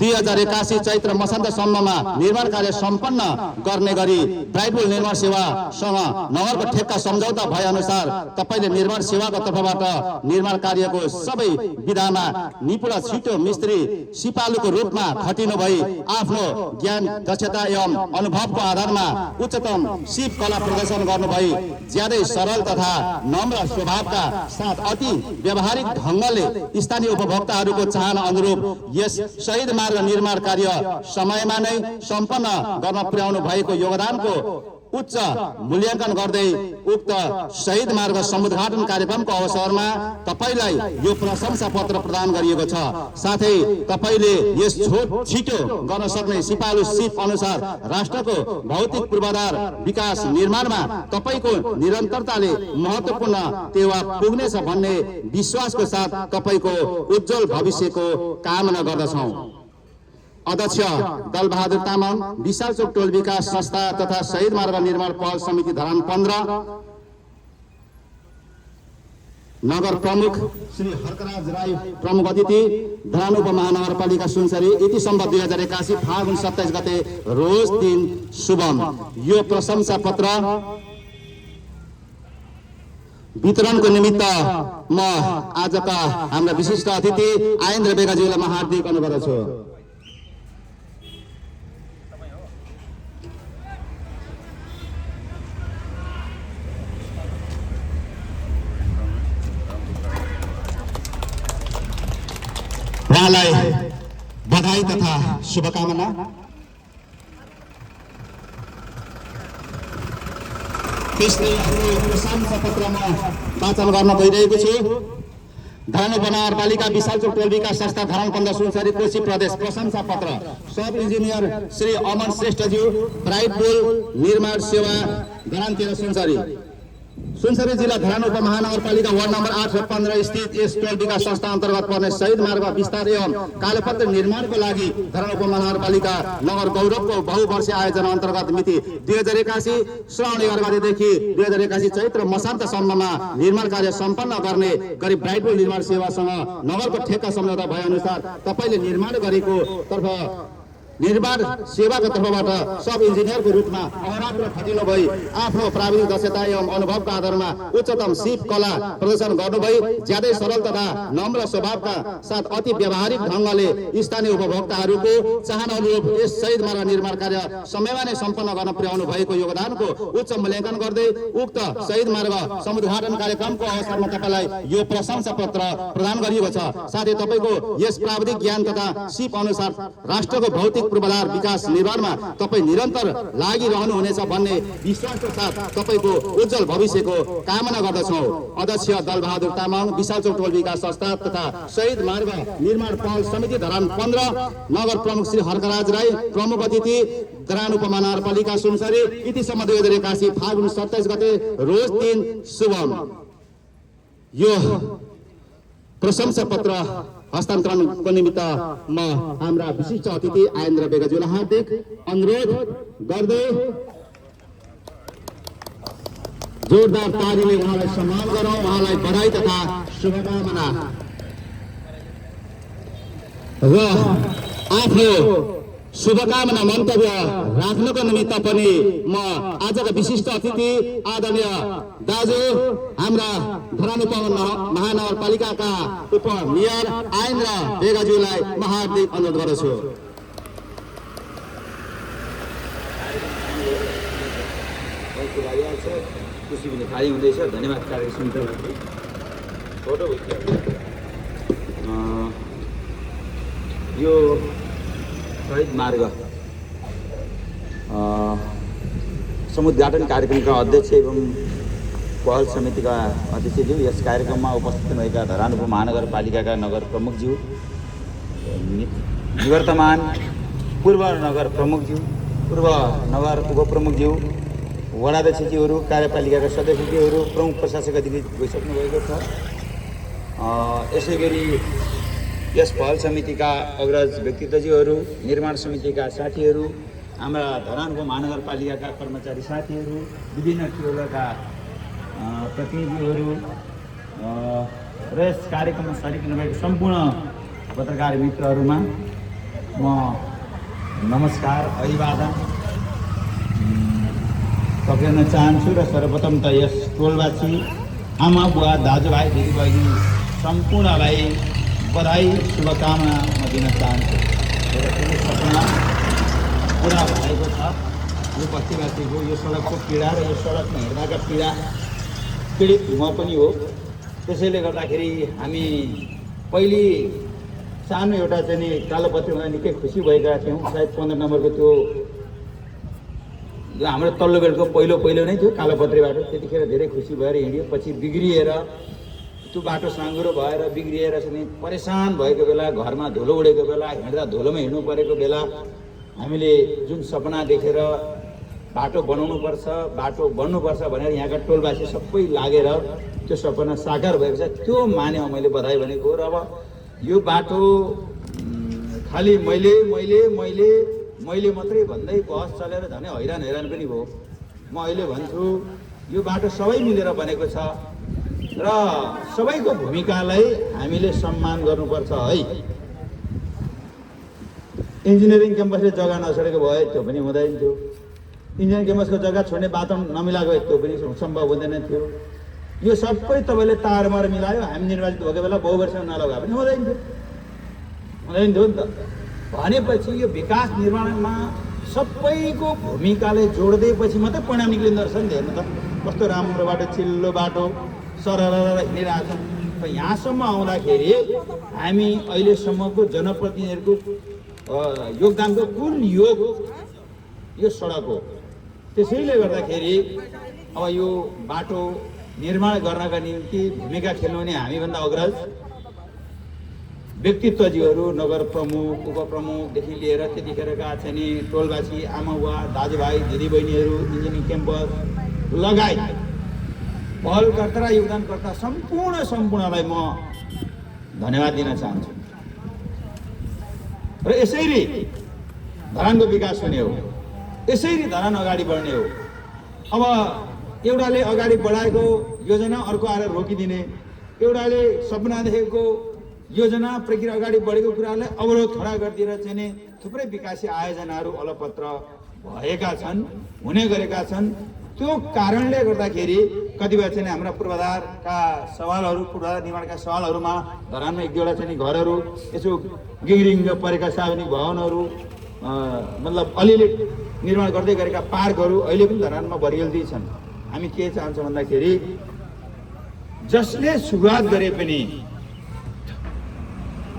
2081 चैत्र मसान्तसम्ममा निर्माण कार्य सम्पन्न गर्ने गरी ब्राइटफुल निर्माण सेवासँग नगरको ठेक्का सम्झौता भए अनुसार तपाईले निर्माण सेवाको तर्फबाट निर्माण कार्यको सबै विधामा निपुण छिटो मिस्त्री सिपालुको रूपमा खटिनु भई आफ्नो ज्ञान दक्षता एवं अनुभवको आधारमा उच्चतम सिप कला प्रदर्शन गर्नु भई ज्यादै सरल तथा नम्र स्वभावका साथ अति व्यावहारिक ढङ्गले स्थानीय उपभोक्ताहरूको चाहना अनुरूप यस शहीद मार्ग निर्माण कार्य समयमा नै सम्पन्न गर्न पुर्याउनु भएको योगदानको उच्च मूल्याङ्कन गर्दै उक्त शहीद मार्ग समुद्घाटन कार्यक्रमको अवसरमा तपाईलाई यो प्रशंसा पत्र प्रदान गरिएको छ। साथै तपाईले यस छिटो गर्न सक्ने सिपालु सिप अनुसार राष्ट्रको भौतिक पूर्वाधार विकास निर्माणमा तपाईको निरन्तरताले महत्त्वपूर्ण टेवा पुग्नेछ भन्ने विश्वासको साथ तपाईको उज्जवल भविष्यको कामना गर्दछौँ। अध्यक्ष दलबहादुर तामाङ, विशाल चोक टोल विकास संस्था तथा शहीद मार्ग निर्माण पहल समिति धरान 15 नगर प्रमुख श्री हर्कराज राई प्रमुख अतिथि धरान उपमहानगरपालिका सुनसरी इति सम्बत 2081 फागुन 27 गते रोज दिन शुभम। यो प्रशंसा पत्र वितरणको निमित्त म आजका हाम्रा विशिष्ट अतिथि आयेन्द्र बेगाज्यूलाई म हार्दिक अनुरोध गर्दछु। उहाँलाई बधाई तथा शुभकामना। त्यसले प्रशंसा पत्रमा वाचन गर्न गइरहेको छु। धरान उपमहानगरपालिका विशालचोक टोल विकास संस्था धरान 15 सुनसरी कोशी प्रदेश प्रशंसा पत्र सब इन्जिनियर श्री अमन श्रेष्ठज्यू ब्राइट पुल निर्माण सेवा धरान 13 सुनसरी सुनसरी जिल्ला धरान उपमहानगरपालिका वार्ड नम्बर 8 र 15 स्थित यस टोल विकास संस्था अन्तर्गत पर्ने शहीद मार्ग विस्तार एवं कालोपत्र निर्माणको लागि धरान उपमहानगरपालिका नगर गौरवको बहुवर्षीय आयोजना अन्तर्गत मिति 2081 श्रावण 11 गतेदेखि 2081 चैत्र मसान्तसम्ममा निर्माण कार्य सम्पन्न गर्ने गरी ब्राइट पुल निर्माण सेवासँग नगरको ठेक्का सम्झौता भए अनुसार तपाईले निर्माण गरेको तर्फ निर्माण सेवाको तर्फबाट सब इन्जिनियरको रूपमा अहरात्र खटिलो भई आफ्नो प्राविधिक दक्षता एवं अनुभवका आधारमा उच्चतम सिप कला प्रदर्शन गर्नुभई ज्यादै सरल तथा नम्र स्वभावका साथ अति व्यावहारिक ढङ्गले स्थानीय उपभोक्ताहरूको चाहना अनुरूप यस शहीद मार्ग निर्माण कार्य समयमा नै सम्पन्न गर्न पुर्याउनु भएको योगदानको उच्च मूल्याङ्कन गर्दै उक्त शहीद मार्ग समुद्घाटन कार्यक्रमको अवसरमा तपाईँलाई यो प्रशंसा पत्र प्रदान गरिएको छ। साथै तपाईँको यस प्राविधिक ज्ञान तथा सिप अनुसार राष्ट्रको भौतिक पूर्वाधार विकास निर्माणमा तपाईँ निरन्तर लागिरहनुहुनेछ भन्ने विश्वासका साथ तपाईँको उज्जवल भविष्यको कामना गर्दछौँ। अध्यक्ष दलबहादुर तामाङ विशालचोक टोल विकास संस्था तथा शहीद मार्ग निर्माण पहल समिति धरान 15 नगर प्रमुख श्री हर्कराज राई प्रमुख अतिथि धरान उपमहानगरपालिका सुनसरी इतिसम्म 2081 फागुन 27 गते रोज 3 शुभम। यो प्रशंसा पत्र हस्तान्तरणको निमित्त म हाम्रा विशिष्ट अतिथि आयेन्द्र बेगज्यूलाई हार्दिक अनुरोध गर्दै जोरदार तालीले उहाँलाई सम्मान गरौँ, उहाँलाई बधाई तथा शुभकामना र आफ्नो शुभकामना मन्तव्य राख्नको निमित्त पनि म आजका विशिष्ट अतिथि आदरणीय दाजु हाम्रा धरान उपमहानगरपालिकाका उपमेयर आयेन्द्र बेगज्यूलाई म हार्दिक अनुरोध गर्दछु। खुसी हुने खाली हुँदैछ। धन्यवाद कार्य सुन्दै फोटो यो शहीद मार्ग समुद्घाटन कार्यक्रमका अध्यक्ष एवं पहल समितिका अध्यक्षज्यू, यस कार्यक्रममा उपस्थित भएका धरान उपमहानगरपालिकाका नगर प्रमुखज्यू, निवर्तमान पूर्व नगर प्रमुखज्यू, पूर्व नगर उपप्रमुखज्यू, वडाध्यक्षज्यूहरू, कार्यपालिकाका सदस्यज्यूहरू, प्रमुख प्रशासक अधिकारी गइसक्नु भएको छ। यसै गरी यस पहल समितिका अग्रज व्यक्तित्वज्यूहरू, निर्माण समितिका साथीहरू, हाम्रा धरानको महानगरपालिकाका कर्मचारी साथीहरू, विभिन्न टोलका प्रतिनिधिहरू र यस कार्यक्रममा सरिक हुनुभएको सम्पूर्ण पत्रकार मित्रहरूमा म नमस्कार अभिवादन टक्राउन चाहन्छु र सर्वप्रथम त यस टोलवासी आमा बुवा दाजुभाइ दिदीबहिनी सम्पूर्णलाई बधाई शुभकामना म दिन चाहन्छु। मेरो सपना पुरा भएको छ। यो बस्तीवासीको यो सडकको पीडा र यो सडकमा हिँड्दाका पीडित म पनि हो। त्यसैले गर्दाखेरि हामी पहिले सानो एउटा चाहिँ कालोपत्रीमा निकै खुसी भएका थियौँ। सायद 15 नम्बरको त्यो हाम्रो तल्लो बेडको पहिलो नै थियो कालोपत्री बाटो। त्यतिखेर धेरै खुसी भएर हिँड्यो। पछि बिग्रिएर त्यो बाटो साँघुरो भएर बिग्रिएर चाहिँ परेसान भएको बेला, घरमा धुलो उडेको बेला, हिँड्दा धुलोमा हिँड्नु परेको बेला हामीले जुन सपना देखेर बाटो बनाउनुपर्छ, बाटो बन्नुपर्छ भनेर यहाँका टोलवासी सबै लागेर त्यो सपना साकार भएको छ। त्यो माने मैले बधाई भनेको। र अब यो बाटो खालि मैले मात्रै भन्दै बहस चलेर झनै हैरान पनि भयो। म अहिले भन्छु यो बाटो सबै मिलेर बनेको छ र सबैको भूमिकालाई हामीले सम्मान गर्नुपर्छ है। इन्जिनियरिङ क्याम्पसले जग्गा नछोडेको भए त्यो पनि हुँदैन थियो। इन्जिनियरिङ क्याम्पसको जग्गा छोड्ने बाटो नमिलाएको भए त्यो पनि सम्भव हुँदैन थियो। यो सबै तपाईँले तारमार मिलायो, हामी निर्वाचित भएको बेला बहुवर्षमा नलगा पनि हुँदैन थियो नि त। भनेपछि यो विकास निर्माणमा सबैको भूमिकाले जोड्दैपछि मात्रै परिणाम निक्लिँदो रहेछ नि त। हेर्नु त कस्तो राम्रो बाटो, चिल्लो बाटो, सरर हिँडिरहेको छ। यहाँसम्म आउँदाखेरि हामी अहिलेसम्मको जनप्रतिनिधिहरूको योगदानको कुल योग यो सडक हो। त्यसैले गर्दाखेरि अब यो बाटो निर्माण गर्नका निम्ति भूमिका खेल्नुहुने हामीभन्दा अग्रज व्यक्तित्वजीहरू नगर प्रमुख उपप्रमुखदेखि लिएर त्यतिखेरका चाहिँ नि टोलवासी आमाबुवा दाजुभाइ दिदीबहिनीहरू इन्जिनियरिङ क्याम्पस लगायत पहलकर्ता र योगदानकर्ता सम्पूर्णलाई म धन्यवाद दिन चाहन्छु। र यसरी धरानको विकास हुने हो, यसरी धरान अगाडि बढ्ने हो। अब एउटाले अगाडि बढाएको योजना अर्को आएर रोकिदिने, एउटाले सपना देखेको योजना प्रक्रिया अगाडि बढेको कुरालाई अवरोध खडा गरिदिएर चाहिँ नि थुप्रै विकासी आयोजनाहरू अलपत्र भएका छन्, हुने गरेका छन्। त्यो कारणले गर्दाखेरि कतिपय चाहिँ हाम्रा पूर्वाधारका सवालहरू, पूर्वाधार निर्माणका सवालहरूमा धरानमा एक दुईवटा चाहिँ घरहरू यसो गिरिङ परेका सार्वजनिक भवनहरू मतलब अलिअलि निर्माण गर्दै गरेका पार्कहरू अहिले पनि धरानमा बरियल्दै छन्। हामी के चाहन्छौँ भन्दाखेरि जसले सुरुवात गरे पनि,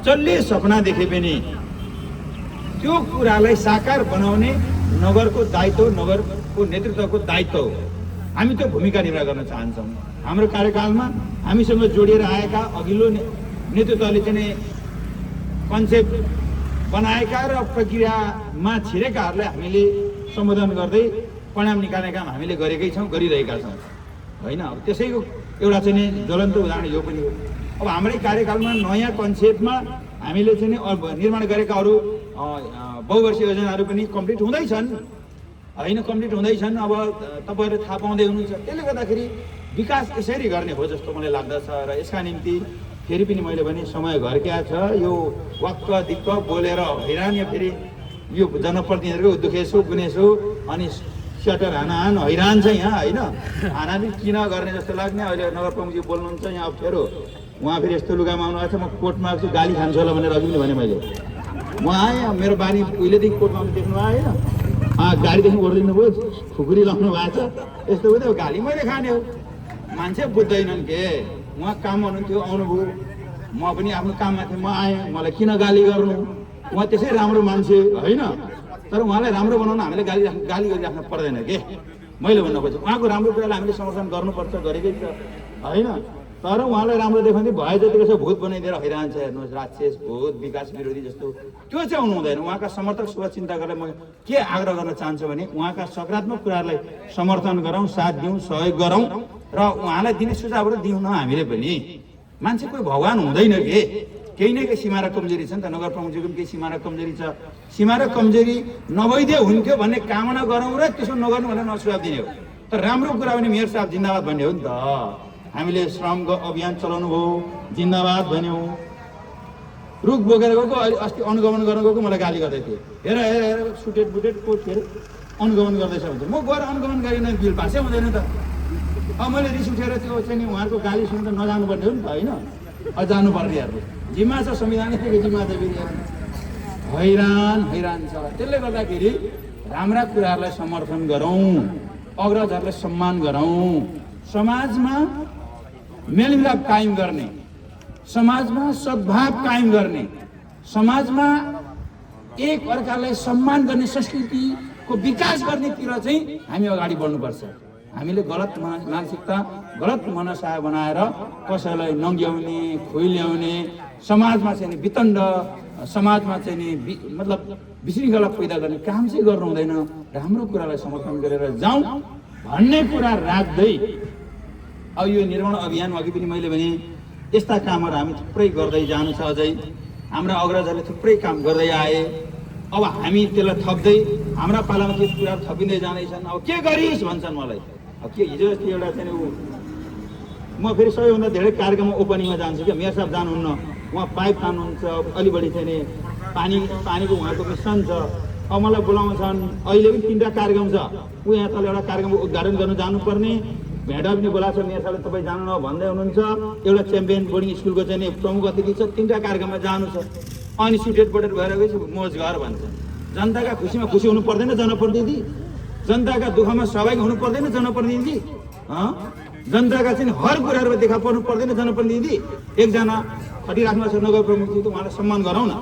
जसले सपना देखे पनि त्यो कुरालाई साकार बनाउने नगरको दायित्व, नगरको नेतृत्वको दायित्व हो। हामी त्यो भूमिका निर्वाह गर्न चाहन्छौँ। हाम्रो कार्यकालमा हामीसँग जोडिएर आएका अघिल्लो नेतृत्वले चाहिँ कन्सेप्ट बनाएका र प्रक्रियामा छिरेकाहरूलाई हामीले सम्बोधन गर्दै परिणाम निकाल्ने काम हामीले गरेकै छौँ, गरिरहेका छौँ होइन। अब त्यसैको एउटा चाहिँ नि ज्वलन्त उदाहरण यो पनि हो। अब हाम्रै कार्यकालमा नयाँ कन्सेप्टमा हामीले चाहिँ निर्माण गरेका अरू बहुवर्षीय योजनाहरू पनि कम्प्लिट हुँदैछन् होइन, कम्प्लिट हुँदैछन्। अब तपाईँहरू थाहा पाउँदै हुनुहुन्छ। त्यसले गर्दाखेरि विकास यसरी गर्ने हो जस्तो मलाई लाग्दछ। र यसका निम्ति फेरि पनि मैले भने समय घर्क्या छ। यो वाक्क दिक्क बोलेर हैरान या फेरि यो जनप्रतिनिधिहरूको दुखेसो गुनेसो अनि स्याटर हानाहान हैरान छ यहाँ होइन। हानाहान किन गर्ने जस्तो लाग्ने। अहिले नगर प्रमुखजी बोल्नुहुन्छ यहाँ अप्ठ्यारो, उहाँ फेरि यस्तो लुगामा आउनु भएको छ, म कोर्टमा आएको छु गाली खान्छु होला भनेर अघि पनि भने मैले। म आएँ, मेरो बानी उहिलेदेखि कोर्टमा आउनु देख्नु आएन, गाडीदेखि ओर्लिनु भयो, खुकुरी लाउनु भएको छ, यस्तो भयो गाली मैले खाने हो। मान्छे बुझ्दैनन् के। उहाँ काम हुनुहुन्थ्यो, आउनुभयो, म पनि आफ्नो काममा थिएँ, म आएँ, मलाई किन गाली गर्नु। उहाँ त्यसै राम्रो मान्छे होइन, तर उहाँलाई राम्रो बनाउन हामीले गाली गरिराख्नु पर्दैन के मैले भन्न खोजेँ। उहाँको राम्रो कुरालाई हामीले समर्थन गर्नुपर्छ, गरेकै छ होइन। तर उहाँलाई राम्रो देखाउँदै भए जतिको छ भूत बनाइदिएर हैरान छ हेर्नुहोस्, राक्षस भूत विकास विरोधी जस्तो त्यो चाहिँ हुनु हुँदैन। उहाँका समर्थक शुभचिन्तकहरूलाई म के आग्रह गर्न चाहन्छु भने उहाँका सकारात्मक कुराहरूलाई समर्थन गरौँ, साथ दिउँ, सहयोग गरौँ र उहाँलाई दिने सुझावहरू दिउँ न हामीले पनि। मान्छे कोही भगवान हुँदैन के, केही न केही सीमा र कमजोरी छ नि त। नगर प्रमुखजीको पनि केही सीमा र कमजोरी छ। सीमा र कमजोरी नभइदिए हुन्थ्यो भन्ने कामना गरौँ र त्यसो नगर्नु भनेर नसुझाव दिने हो। तर राम्रो कुरा भने मेयर साहब जिन्दाबाद भन्ने हो नि त। हामीले श्रम अभियान चलाउनु भयो, जिन्दाबाद भन्यौँ। रुख बोकेर गएको, अस्ति अनुगमन गर्न गएको मलाई गाली गर्दै थियो। हेर हेर हेर सुटेड बुटेड कोट खेर अनुगमन गर्दैछ भन्छ। म गएर अनुगमन गरिन बिल पासै हुँदैन त। अब मैले रिस उठेर त्यो चाहिँ नि उहाँहरूको गाली सुन्नु त नजानु पर्ने हो नि त होइन। जानु पर्नेहरू जिम्मा छ, संविधानकै जिम्मा छ। हैरान छ। त्यसले गर्दाखेरि राम्रा कुराहरूलाई समर्थन गरौँ, अग्रजहरूलाई सम्मान गरौँ, समाजमा मेलमिलाप कायम गर्ने, समाजमा सद्भाव कायम गर्ने, समाजमा एक अर्कालाई सम्मान गर्ने संस्कृतिको विकास गर्नेतिर चाहिँ हामी अगाडि बढ्नुपर्छ। हामीले गलत मानसिकता, गलत मनसाय बनाएर कसैलाई नङ्ग्याउने, खुइल्याउने, समाजमा चाहिँ वितण्ड, समाजमा चाहिँ नि मतलब विशृङ्खला पैदा गर्ने काम चाहिँ गर्नु हुँदैन। राम्रो कुरालाई समर्थन गरेर जाउँ भन्ने कुरा राख्दै अब यो निर्माण अभियान अघि पनि मैले भने यस्ता कामहरू हामी थुप्रै गर्दै जानु छ। अझै हाम्रा अग्रजहरूले थुप्रै काम गर्दै आए। अब हामी त्यसलाई थप्दै हाम्रा पालामा के कुराहरू थपिँदै जाँदैछन्। अब के गरिस् भन्छन् मलाई। अब के हिजो अस्ति एउटा चाहिँ म फेरि सबैभन्दा धेरै कार्यक्रममा ओपनिङमा जान्छु क्या। मेयर साहब जानुहुन्न, उहाँ पाइप तान्नुहुन्छ, अलि बढी चाहिँ नि पानीको उहाँको मिसन छ। अब मलाई बोलाउँछन्, अहिले पनि 3टा कार्यक्रम छ। ऊ यहाँ तल एउटा कार्यक्रम उद्घाटन गर्न जानुपर्ने, भेडा पनि बोलाएको छ। मेयर साहबले तपाईँ जानु न भन्दै हुनुहुन्छ। एउटा च्याम्पियन बोर्डिङ स्कुलको चाहिँ नि प्रमुख अतिथि छ। 3टा कार्यक्रममा जानु छ। अनि सुटेड बोटेड भएर गएपछि मोज घर भन्छ। जनताका खुसीमा खुसी हुनु पर्दैन जनप्रतिनिधि? जनताका दुःखमा सहभागी हुनु पर्दैन जनप्रतिनिधि? जनताका चाहिँ हर कुराहरूमा देखा पर्नु पर्दैन जनप्रतिनिधि? एकजना खटिराख्नु छ नगर प्रमुखजी, त उहाँलाई सम्मान गरौँ न।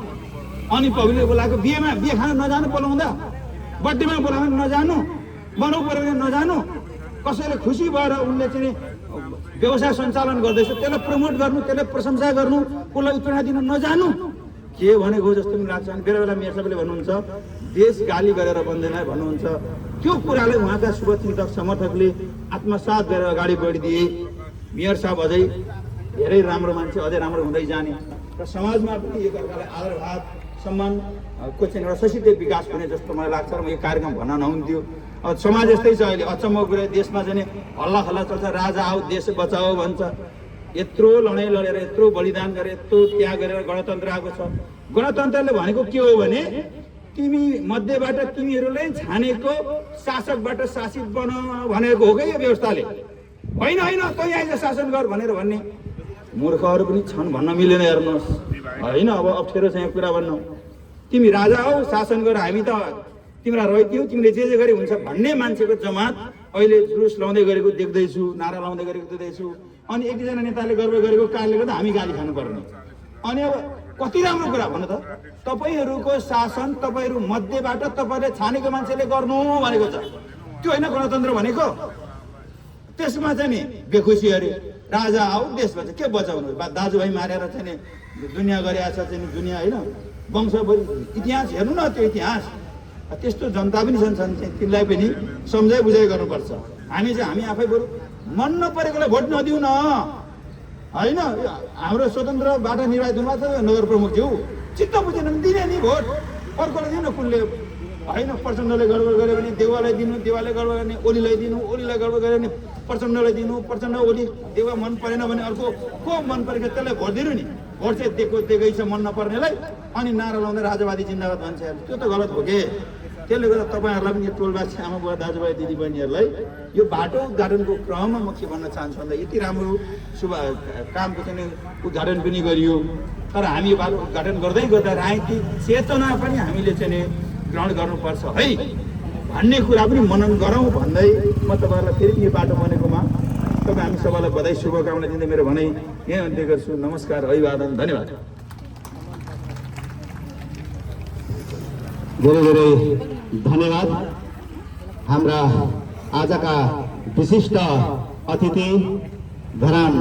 अनि पब्लिकले बोलाएको बिहे खान नजानु, बोलाउँदा बर्थडेमा बोलाउनु नजानु, बनाउ पऱ्यो भने नजानु। कसैले खुसी भएर उनले चाहिँ व्यवसाय सञ्चालन गर्दैछ त्यसलाई प्रमोट गर्नु, त्यसलाई प्रशंसा गर्नु, उसलाई उत्प्रेरणा दिन नजानु। के भनेको जस्तो पनि लाग्छ। अनि बेला बेला मेयर साहबले भन्नुहुन्छ देश गाली गरेर बन्दैन भन्नुहुन्छ। त्यो कुरालाई उहाँका शुभचिन्तक समर्थकले आत्मसात गरेर अगाडि बढिदिए। मेयर साहब अझै धेरै राम्रो मान्छे, अझै राम्रो हुँदै जाने र समाजमा पनि एकअर्कालाई आदरभाव सम्मानको चाहिँ एउटा सशिले विकास हुने जस्तो मलाई लाग्छ। र म यो कार्यक्रम भन्न नहुन्थ्यो। अब समाज यस्तै छ अहिले। अचम्मको कुरा देशमा चाहिँ हल्ला खल्ला चल्छ, राजा आऊ देश बचाओ भन्छ। यत्रो लडाइँ लडेर यत्रो बलिदान गरेर यत्रो त्याग गरेर गणतन्त्र आएको छ। गणतन्त्रले भनेको के हो भने तिमी मध्येबाट तिमीहरूले छानेको शासकबाट शासित बन भनेको हो क्या यो व्यवस्थाले। होइन होइन तँ आइज शासन गर भनेर भन्ने मूर्खहरू पनि छन् भन्न मिलेन। हेर्नुहोस् होइन, अब अप्ठ्यारो छ यहाँ कुरा भन्नु। तिमी राजा हौ शासन गर, हामी त तिमीलाई रहिदियौ, तिमीले जे गरे हुन्छ भन्ने मान्छेको जमात अहिले जुलुस लाउँदै गरेको देख्दैछु, नारा लाउँदै गरेको देख्दैछु। अनि एक दुईजना नेताले गर्व गरेको कारणले गर्दा हामी गाली खानुपर्ने। अनि अब कति राम्रो कुरा भन्नु त, तपाईँहरूको शासन तपाईँहरू मध्येबाट तपाईँले छानेको मान्छेले गर्नु भनेको छ। त्यो होइन गणतन्त्र भनेको। त्यसमा चाहिँ नि बेखुसी अरे राजा आऊ देश बचाउ, के बचाउनु? दाजुभाइ मारेर चाहिँ नि दुनियाँ गरिरहेछ चाहिँ नि दुनियाँ होइन वंशभरि इतिहास हेर्नु न। त्यो इतिहास त्यस्तो जनता पनि छन् तिमीलाई पनि सम्झाइ बुझाइ गर्नुपर्छ। हामी आफै बरु मन नपरेकोलाई भोट नदिउँ न होइन। हाम्रो स्वतन्त्रबाट निर्वाचित हुनुभएको छ नगर प्रमुखज्यू, चित्त बुझेन भने दिने नि भोट, अर्कोलाई दिनु कुनले होइन। प्रचण्डले गडबड गर्यो भने देउवालाई दिनु, देउवाले गडबड गर्ने ओलीलाई दिनु, ओलीलाई गडबड गर्यो भने प्रचण्डलाई दिनु, प्रचण्ड ओली देउवा मन परेन भने अर्को को मन परेको त्यसलाई भोट दिनु नि। भोट चाहिँ दिएकै छ मन नपर्नेलाई, अनि नारा लाउँदै राजावादी जिन्दाबाद भन्छ। त्यो त गलत हो के। त्यसले गर्दा तपाईँहरूलाई पनि यो टोलबासी आमा बुवा दाजुभाइ दिदीबहिनीहरूलाई यो बाटो उद्घाटनको क्रममा म के भन्न चाहन्छु भन्दा यति राम्रो शुभ कामको चाहिँ उद्घाटन पनि गरियो। तर हामी यो बाटो उद्घाटन गर्दै गर्दा राजनीतिक चेतना पनि हामीले चाहिँ ग्रहण गर्नुपर्छ है भन्ने कुरा पनि मनन गरौँ भन्दै म तपाईँहरूलाई फेरि यो बाटो बनेकोमा तपाईँ हामी सबैलाई बधाई शुभकामना दिँदै मेरो भनाइ यहीँ अन्त्य गर्छु। नमस्कार, अभिवादन, धन्यवाद। धेरै धेरै धन्यवाद। हाम्रा आजका विशिष्ट अतिथि धरान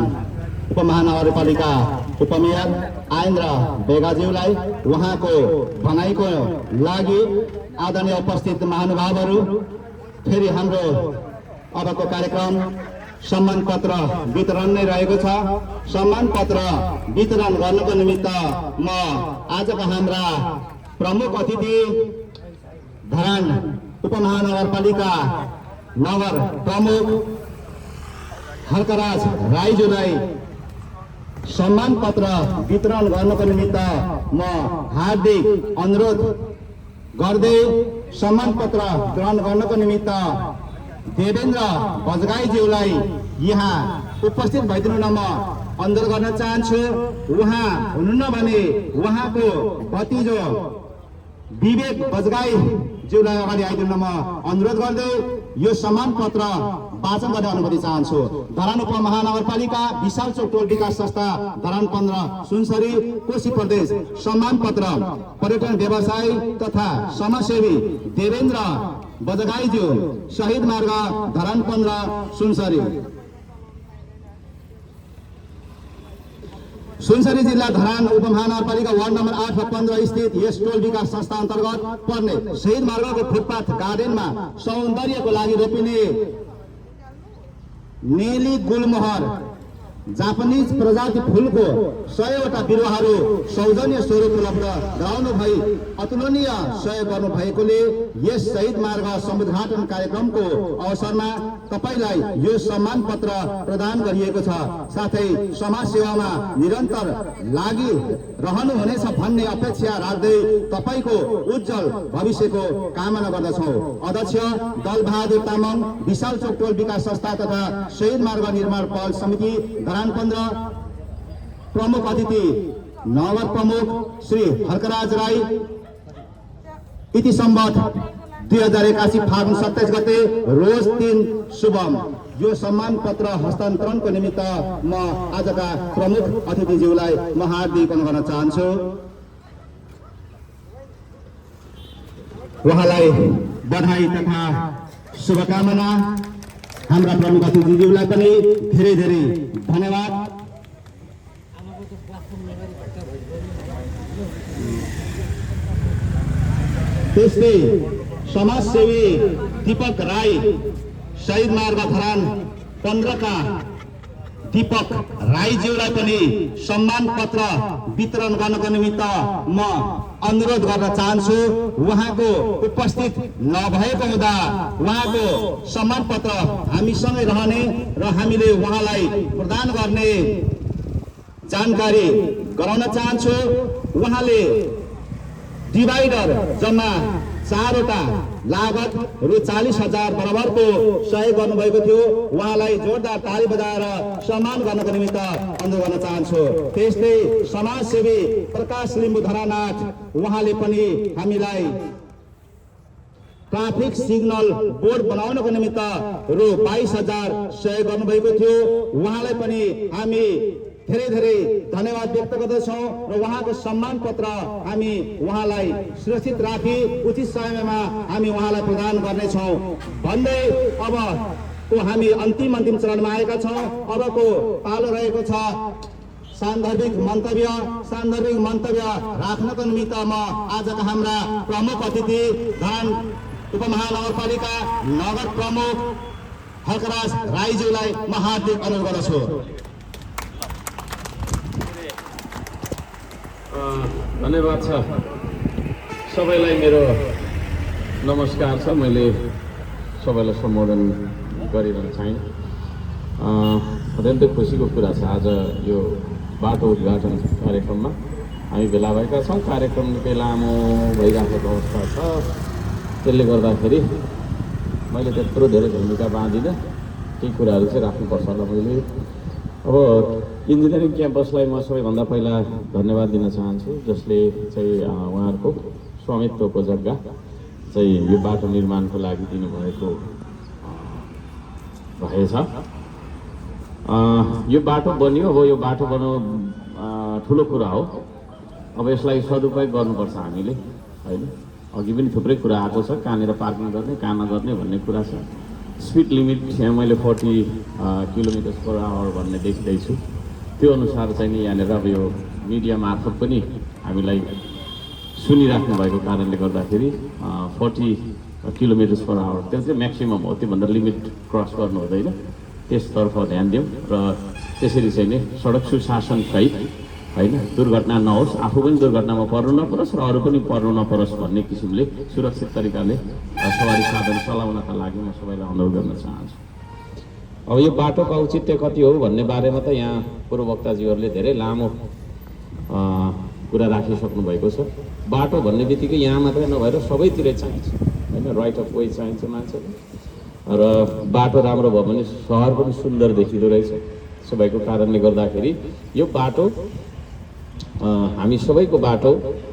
उपमहानगरपालिका उपमेयर आयेन्द्र बेगाज्यूलाई उहाँको भनाइको लागि आदरणीय उपस्थित महानुभावहरू, फेरि हाम्रो अबको कार्यक्रम सम्मान पत्र वितरण नै रहेको छ। सम्मान पत्र वितरण गर्नको निमित्त म आजका हाम्रा प्रमुख अतिथि धरान उपमहानगरपालिका नगर प्रमुख हर्कराज राईज्यूलाई सम्मान पत्र वितरण गर्नको निमित्त म हार्दिक अनुरोध गर्दै सम्मान पत्र ग्रहण गर्नको निमित्त देवेन्द्र बजगाईज्यूलाई यहाँ उपस्थित भइदिनु न म अनुरोध गर्न चाहन्छु। उहाँ हुनुहुन्न भने उहाँको भतिजो विवेक बजगाईज्यूलाई अगाडि आइदिनु म अनुरोध गर्दै यो सम्मान पत्र वाचन गर्ने अनुमति चाहन्छु। धरान उपमहानगरपालिका विशाल चोक टोल विकास संस्था धरान 15 सुनसरी कोशी प्रदेश सम्मान पत्र पर्यटन व्यवसायी तथा समाजसेवी देवेन्द्र बजगाईज्यू, शहीद मार्ग धरान 15 सुनसरी। सुनसरी जिल्ला धरान उपमहानगरपालिका वार्ड नम्बर 8 र 15 स्थित यस टोल विकास संस्था अन्तर्गत पर्ने शहीद मार्गको फुटपाथ गार्डनमा सौन्दर्यको लागि रोपिने नेली गुलमोहर जापानिज प्रजाति फूलको 100वटा बिरुवाहरू सौजन्य स्वरूप उपलब्ध गराउनु भई अतुलनीय सहयोग गर्नु भएकोले यस शहीद मार्ग समुद्घाटन कार्यक्रमको अवसरमा तपाईलाई यो सम्मान पत्र प्रदान गरिएको छ। साथै समाज सेवामा निरन्तर लागि रहनुहुनेछ भन्ने अपेक्षा राख्दै तपाईको उज्जवल भविष्यको कामना गर्दछौँ। अध्यक्ष दलबहादुर तामाङ, विशाल चोक टोल विकास संस्था तथा शहीद मार्ग निर्माण पहल समिति धरान 15, प्रमुख अतिथि नगर प्रमुख श्री हर्कराज राई। इति सम्बत 2081 फागुन 27 गते रोज 3 शुभम यो सम्मान पत्र हस्तान्तरणको निमित्त म आजका प्रमुख अतिथिज्यूलाई म हार्दिक अनुरोध गर्न चाहन्छु। उहाँलाई बधाई तथा शुभकामना। हाम्रा प्रमुख अतिथिज्यूलाई पनि धेरै धेरै धन्यवाद। त्यस्तै समाजसेवी दीपक राई शहीद मार्ग धरान 15 का दीपक राईज्यूलाई पनि सम्मान पत्र वितरण गर्नको निमित्त म अनुरोध गर्न चाहन्छु। उहाँको उपस्थित नभएको हुँदा उहाँको सम्मान पत्र हामीसँगै रहने र हामीले उहाँलाई प्रदान गर्ने जानकारी गराउन चाहन्छु। उहाँले डिभाइडर जम्मा 4वटा लागत रु 40,000 बराबरको सहयोग गर्नुभएको थियो। उहाँलाई जोरदार ताली बजाएर सम्मान गर्नको निमित्त अनुरोध गर्न चाहन्छु। त्यस्तै समाजसेवी प्रकाश लिम्बू धरानाथ उहाँले पनि हामीलाई ट्राफिक सिग्नल बोर्ड बनाउनको निमित्त रु 22,000 सहयोग गर्नुभएको थियो। उहाँलाई पनि हामी धेरै धेरै धन्यवाद व्यक्त गर्दछौँ र उहाँको सम्मान पत्र हामी उहाँलाई सुरक्षित राखी उचित समयमा हामी उहाँलाई प्रदान गर्नेछौँ भन्दै अब हामी अन्तिम चरणमा आएका छौँ। अबको पालो रहेको छ सान्दर्भिक मन्तव्य राख्नको निमित्त म आजका हाम्रा प्रमुख अतिथि धरान उपमहानगरपालिका नगर प्रमुख हर्कराज राईज्यूलाई म हार्दिक अनुरोध गर्दछु। धन्यवाद छ सबैलाई। मेरो नमस्कार छ। मैले सबैलाई सम्बोधन गरिरहन चाहिँ अत्यन्तै खुसीको कुरा छ। आज यो बाटो उद्घाटन कार्यक्रममा हामी भेला भएका छौँ। कार्यक्रम निकै लामो भइराखेको अवस्था छ। त्यसले गर्दाखेरि मैले त्यत्रो धेरै भूमिका बाँधिनँ। केही कुराहरू चाहिँ राख्नुपर्छ होला मैले। अब इन्जिनियरिङ क्याम्पसलाई म सबैभन्दा पहिला धन्यवाद दिन चाहन्छु, जसले चाहिँ उहाँहरूको स्वामित्वको जग्गा चाहिँ यो बाटो निर्माणको लागि दिनुभएको रहेछ। यो बाटो बन्यो। अब यो बाटो बनाउनु ठुलो कुरा हो। अब यसलाई सदुपयोग गर्नुपर्छ हामीले, होइन? अघि पनि थुप्रै कुरा आएको छ, कहाँनिर पार्किङ गर्ने कहाँ नगर्ने भन्ने कुरा छ। स्पिड लिमिट यहाँ मैले 40 किलोमिटर/आवर भन्ने देखिँदैछु। त्यो अनुसार चाहिँ नि यहाँनिर अब यो मिडिया मार्फत पनि हामीलाई सुनिराख्नु भएको कारणले गर्दाखेरि 40 किलोमिटर/आवर त्यो चाहिँ म्याक्सिमम हो। त्योभन्दा लिमिट क्रस गर्नु हुँदैन। त्यसतर्फ ध्यान दिउँ र त्यसरी चाहिँ नि सडक सुशासन सहित, होइन, दुर्घटना नहोस्, आफू पनि दुर्घटनामा पर्नु नपरोस् र अरू पनि पर्नु नपरोस् भन्ने किसिमले सुरक्षित तरिकाले सवारी साधन चलाउनका लागि म सबैलाई अनुरोध गर्न चाहन्छु। अब यो बाटोको औचित्य कति हो भन्ने बारेमा त यहाँ पूर्ववक्ताजीहरूले धेरै लामो कुरा राखिसक्नु भएको छ। बाटो भन्ने बित्तिकै यहाँ मात्रै नभएर सबैतिरै चाहिन्छ, होइन? राइट अफ वे चाहिन्छ मान्छेले, र बाटो राम्रो भयो भने सहर पनि सुन्दर देखिँदो रहेछ। त्यसो भएको कारणले गर्दाखेरि यो बाटो हामी सबैको बाटो,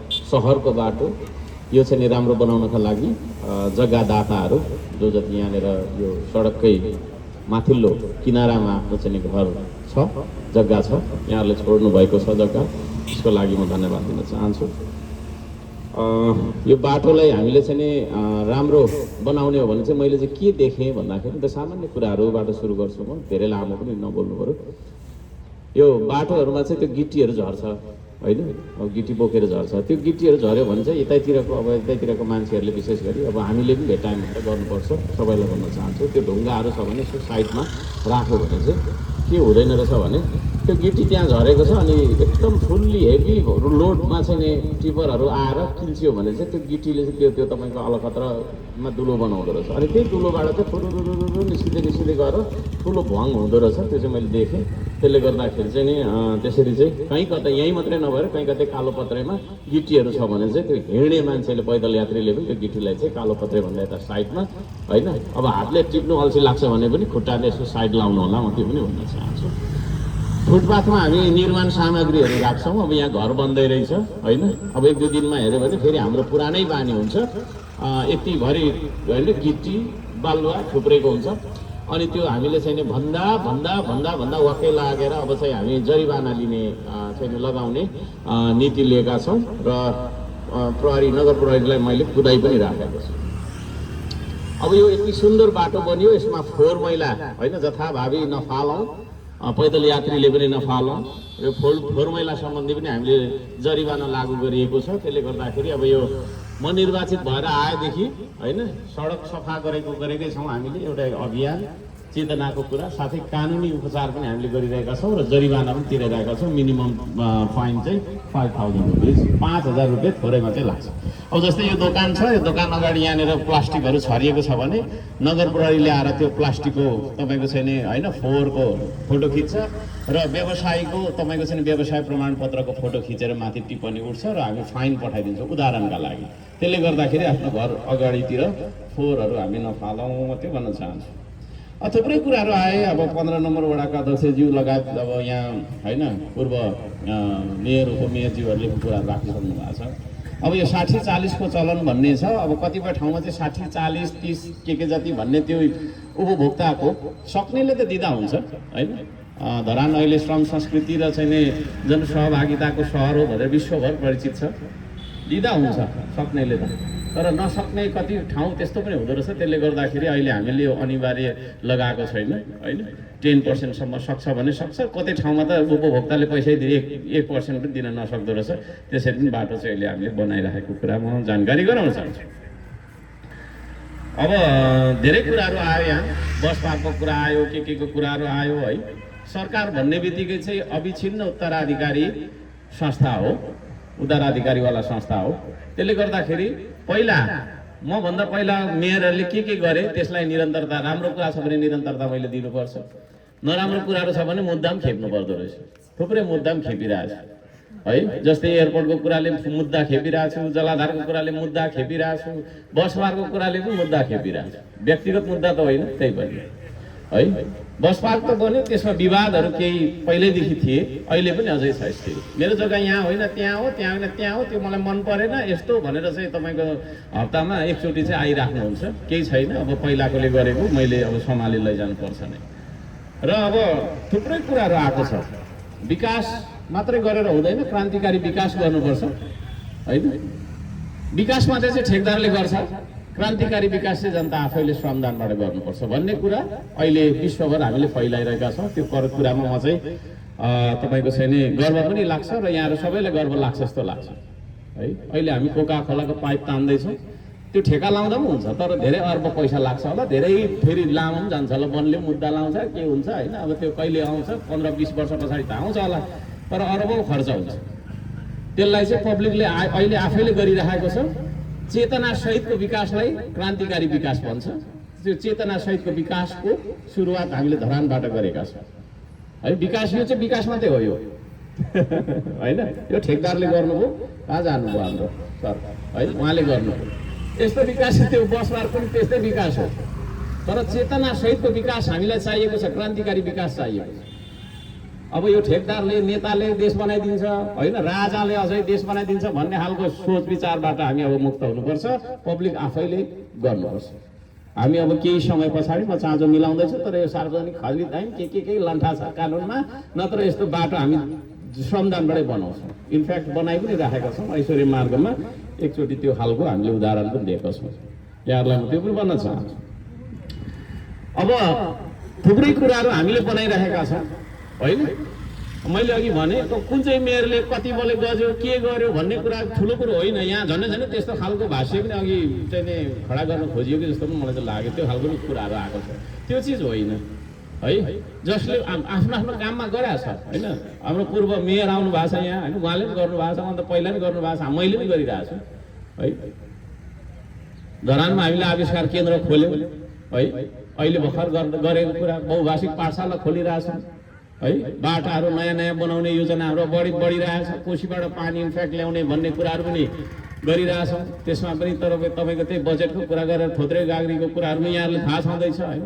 सहरको बाटो, यो चाहिँ नि राम्रो बनाउनका लागि जग्गादाताहरू जो जति यहाँनिर यो सडककै माथिल्लो किनारामा आफ्नो चाहिँ घर छ, जग्गा छ, यहाँहरूले छोड्नु भएको छ जग्गा, त्यसको लागि म धन्यवाद दिन चाहन्छु। यो बाटोलाई हामीले चाहिँ नि राम्रो बनाउने हो भने चाहिँ मैले चाहिँ के देखेँ भन्दाखेरि त सामान्य कुराहरूबाट सुरु गर्छु म, धेरै लामो पनि नबोल्नु पऱ्यो। यो बाटोहरूमा चाहिँ त्यो गिट्टीहरू झर्छ, होइन? अब गिट्टी बोकेर झर्छ। त्यो गिट्टीहरू झऱ्यो भने चाहिँ यतैतिरको मान्छेहरूले विशेष गरी अब हामीले पनि भेटायौँ भनेर गर्नुपर्छ। सबैलाई भन्न चाहन्छु, त्यो ढुङ्गाहरू छ भने यसो साइडमा राख्यो भने चाहिँ के हुँदैन रहेछ भने त्यो गिट्टी त्यहाँ झरेको छ अनि एकदम फुल्ली हेभी लोडमा चाहिँ नि टिपरहरू आएर किल्चियो भने चाहिँ त्यो गिट्टीले चाहिँ त्यो तपाईँको अलकत्रमा दुलो बनाउँदो रहेछ। अनि त्यही दुलोबाट चाहिँ ठुलो निस्किँदै गएर ठुलो भङ हुँदो रहेछ। त्यो चाहिँ मैले देखेँ। त्यसले गर्दाखेरि चाहिँ नि त्यसरी चाहिँ कहीँ कतै यहीँ मात्रै नभएर कहीँ कतै कालोपत्रेमा गिट्टीहरू छ भने चाहिँ त्यो हिँड्ने मान्छेले, पैदल यात्रीले पनि त्यो गिट्टीलाई चाहिँ कालोपत्रे भन्दा यता साइडमा, होइन? अब हातले टिप्नु अल्छी लाग्छ भने पनि खुट्टाले यसो साइड लाउनु होला, म त्यो पनि भन्न चाहन्छु। फुटपाथमा हामी निर्माण सामग्रीहरू राख्छौँ। अब यहाँ घर बन्दै रहेछ, होइन? अब 1-2 दिनमा हेऱ्यो भने फेरि हाम्रो पुरानै बानी हुन्छ, यतिभरि, होइन, गिट्टी बालुवा थुप्रेको हुन्छ। अनि त्यो हामीले चाहिँ भन्दा वाक्कै लागेर अब चाहिँ हामी जरिवाना लिने चाहिँ लगाउने नीति लिएका छौँ र नगर प्रहरीलाई मैले कुदाइ पनि राखेको छु। अब यो यति सुन्दर बाटो बन्यो, यसमा फोहोर मैला, होइन, जथाभावी नफालौँ पैदल यात्रीले पनि नफालौँ र फोहोर मैला सम्बन्धी पनि हामीले जरिवाना लागू गरिएको छ। त्यसले गर्दाखेरि अब यो म निर्वाचित भएर आएदेखि होइन सडक सफा गरेकै छौँ हामीले एउटा अभियान चेतनाको कुरा, साथै कानुनी उपचार पनि हामीले गरिरहेका छौँ र जरिवाना पनि तिरिरहेका छौँ। मिनिमम फाइन चाहिँ 5,000 रुपियाँ, 5,000 रुपियाँ थोरैमा चाहिँ लाग्छ। अब जस्तै यो दोकान छ, यो दोकान अगाडि यहाँनिर प्लास्टिकहरू छरिएको छ भने नगर प्रहरीले आएर त्यो प्लास्टिकको तपाईँको चाहिँ नि होइन फोहोरको फोटो खिच्छ र व्यवसायीको तपाईँको चाहिँ व्यवसाय प्रमाणपत्रको फोटो खिचेर माथि टिप्पणी उठ्छ र हामी फाइन पठाइदिन्छौँ उदाहरणका लागि। त्यसले गर्दाखेरि आफ्नो घर अगाडितिर फोहोरहरू हामी नफालौँ मात्रै भन्न चाहन्छु। थुप्रै कुराहरू आए। अब 15 नम्बर वडाका अध्यक्षज्यू लगायत अब यहाँ होइन पूर्व मेयर उपमेयरज्यूहरूले पनि कुराहरू राखिसक्नु भएको छ। अब यो 60-40 को चलन भन्ने छ। अब कतिपय ठाउँमा चाहिँ 60-40-30 के जति भन्ने त्यो उपभोक्ताको सक्नेले त दिँदा हुन्छ होइन। धरान अहिले श्रम संस्कृति र चाहिँ नि जनसहभागिताको सहर हो भनेर विश्वभर परिचित छ। दिँदा हुन्छ सक्नेले त, तर नसक्ने कति ठाउँ त्यस्तो पनि हुँदो रहेछ। त्यसले गर्दाखेरि अहिले हामीले यो अनिवार्य लगाएको छैन होइन। 10% सक्छ भने सक्छ, कतै ठाउँमा त उपभोक्ताले पैसै 1% पनि दिन नसक्दो रहेछ। त्यसरी पनि बाटो चाहिँ अहिले हामीले बनाइराखेको कुरा म जानकारी गराउन चाहन्छु। अब धेरै कुराहरू आयो यहाँ, बस पार्कको कुरा आयो, के को कुराहरू आयो है। सरकार भन्ने बित्तिकै चाहिँ अविच्छिन्न उत्तराधिकारी संस्था हो, उत्तराधिकारीवाला संस्था हो। त्यसले गर्दाखेरि पहिला मभन्दा पहिला मेयरहरूले के गरे त्यसलाई निरन्तरता, राम्रो कुरा छ भने निरन्तरता मैले दिनुपर्छ, नराम्रो कुराहरू छ भने मुद्दाम खेप्नु पर्दो रहेछ। थुप्रै मुद्दाम खेपिरहेछ है। जस्तै एयरपोर्टको कुराले मुद्दा खेपिरहेको छु, जलाधारको कुराले मुद्दा खेपिरहेको छु, बस पार्कको कुराले पनि मुद्दा खेपिरहेको छु। व्यक्तिगत मुद्दा त होइन, त्यही पनि है। बस पार्क त बन्यो, त्यसमा विवादहरू केही पहिल्यैदेखि थिए, अहिले पनि अझै छ स्थिति। मेरो जग्गा यहाँ होइन त्यहाँ हो, त्यहाँ होइन त्यहाँ हो, त्यो मलाई मन परेन यस्तो भनेर चाहिँ तपाईँको हप्तामा एकचोटि चाहिँ आइराख्नुहुन्छ। केही छैन, अब पहिलाकोले गरेको मैले अब सम्हाली लैजानुपर्छ नै। र अब थुप्रै कुराहरू आएको छ। विकास मात्रै गरेर हुँदैन, क्रान्तिकारी विकास गर्नुपर्छ होइन। विकास मात्रै चाहिँ ठेकदारले गर्छ, क्रान्तिकारी विकास चाहिँ जनता आफैले श्रमदानबाट गर्नुपर्छ भन्ने कुरा अहिले विश्वभर हामीले फैलाइरहेका छौँ। त्यो कुरामा म चाहिँ तपाईँको चाहिँ नि गर्व पनि लाग्छ र यहाँहरू सबैलाई गर्व लाग्छ जस्तो लाग्छ है। अहिले हामी कोका खोलाको पाइप तान्दैछौँ, त्यो ठेका लाउँदा पनि हुन्छ, तर धेरै अर्ब पैसा लाग्छ होला, धेरै फेरि लामो पनि जान्छ होला, वनले मुद्दा लाउँछ के हुन्छ होइन। अब त्यो कहिले आउँछ, 15-20 वर्ष पछाडि त आउँछ होला, तर अरबौँ खर्च हुन्छ। त्यसलाई चाहिँ पब्लिकले अहिले आफैले गरिरहेको छ। चेतना सहितको विकासलाई क्रान्तिकारी विकास भन्छ। त्यो चेतना सहितको विकासको सुरुवात हामीले धरानबाट गरेका छौँ है। विकास यो चाहिँ विकास मात्रै हो यो होइन। यो ठेकदारले गर्नुभयो, कहाँ जानुभयो हाम्रो सर है, उहाँले गर्नुभयो। यस्तो विकास त्यो बस पार्क पनि त्यस्तै विकास हो, तर चेतना सहितको विकास हामीलाई चाहिएको छ, क्रान्तिकारी विकास चाहिएको छ। अब यो ठेकदारले, नेताले देश बनाइदिन्छ होइन, राजाले अझै देश बनाइदिन्छ भन्ने खालको सोच विचारबाट हामी अब मुक्त हुनुपर्छ। पब्लिक आफैले गर्नुपर्छ। हामी अब केही समय पछाडि म चाँजो मिलाउँदैछु, तर यो सार्वजनिक खरिद ऐन के लन्ठा छ कानुनमा, नत्र यस्तो बाटो हामी श्रमदानबाटै बनाउँछौँ। इनफ्याक्ट बनाइ पनि राखेका छौँ। ऐश्वर्य मार्गमा एकचोटि त्यो खालको हामीले उदाहरण पनि दिएका छौँ। यहाँहरूलाई म त्यो पनि भन्न चाहन्छु। अब थुप्रै कुराहरू हामीले बनाइराखेका छौँ होइन। मैले अघि भने कुन चाहिँ मेयरले कति बोले गज्यो के गर्यो भन्ने कुरा ठुलो कुरो होइन। यहाँ झन् त्यस्तो खालको भाष्य पनि अघि चाहिँ नि खडा गर्न खोजियो कि जस्तो पनि मलाई चाहिँ लाग्यो। त्यो खालको कुराहरू आएको छ, त्यो चिज होइन है। जसले आफ्नो आफ्नो काममा गरेको छ होइन। हाम्रो पूर्व मेयर आउनु भएको छ यहाँ होइन, उहाँले पनि गर्नुभएको छ, अन्त पहिला पनि गर्नुभएको छ, मैले पनि गरिरहेको छु है। धरानमा हामीले आविष्कार केन्द्र खोल्यौँ है। अहिले भर्खर गरेको कुरा बहुभाषिक पाठशाला खोलिरहेछौँ है। बाटाहरू नयाँ बनाउने योजनाहरू बढिरहेछ। कोसीबाट पानी इन्फ्याक्ट ल्याउने भन्ने कुराहरू पनि गरिरहेछौँ। त्यसमा पनि तपाईँको त्यही बजेटको कुरा गरेर थोत्रे गाग्रीको कुराहरू पनि यहाँहरूले थाहा छँदैछ होइन।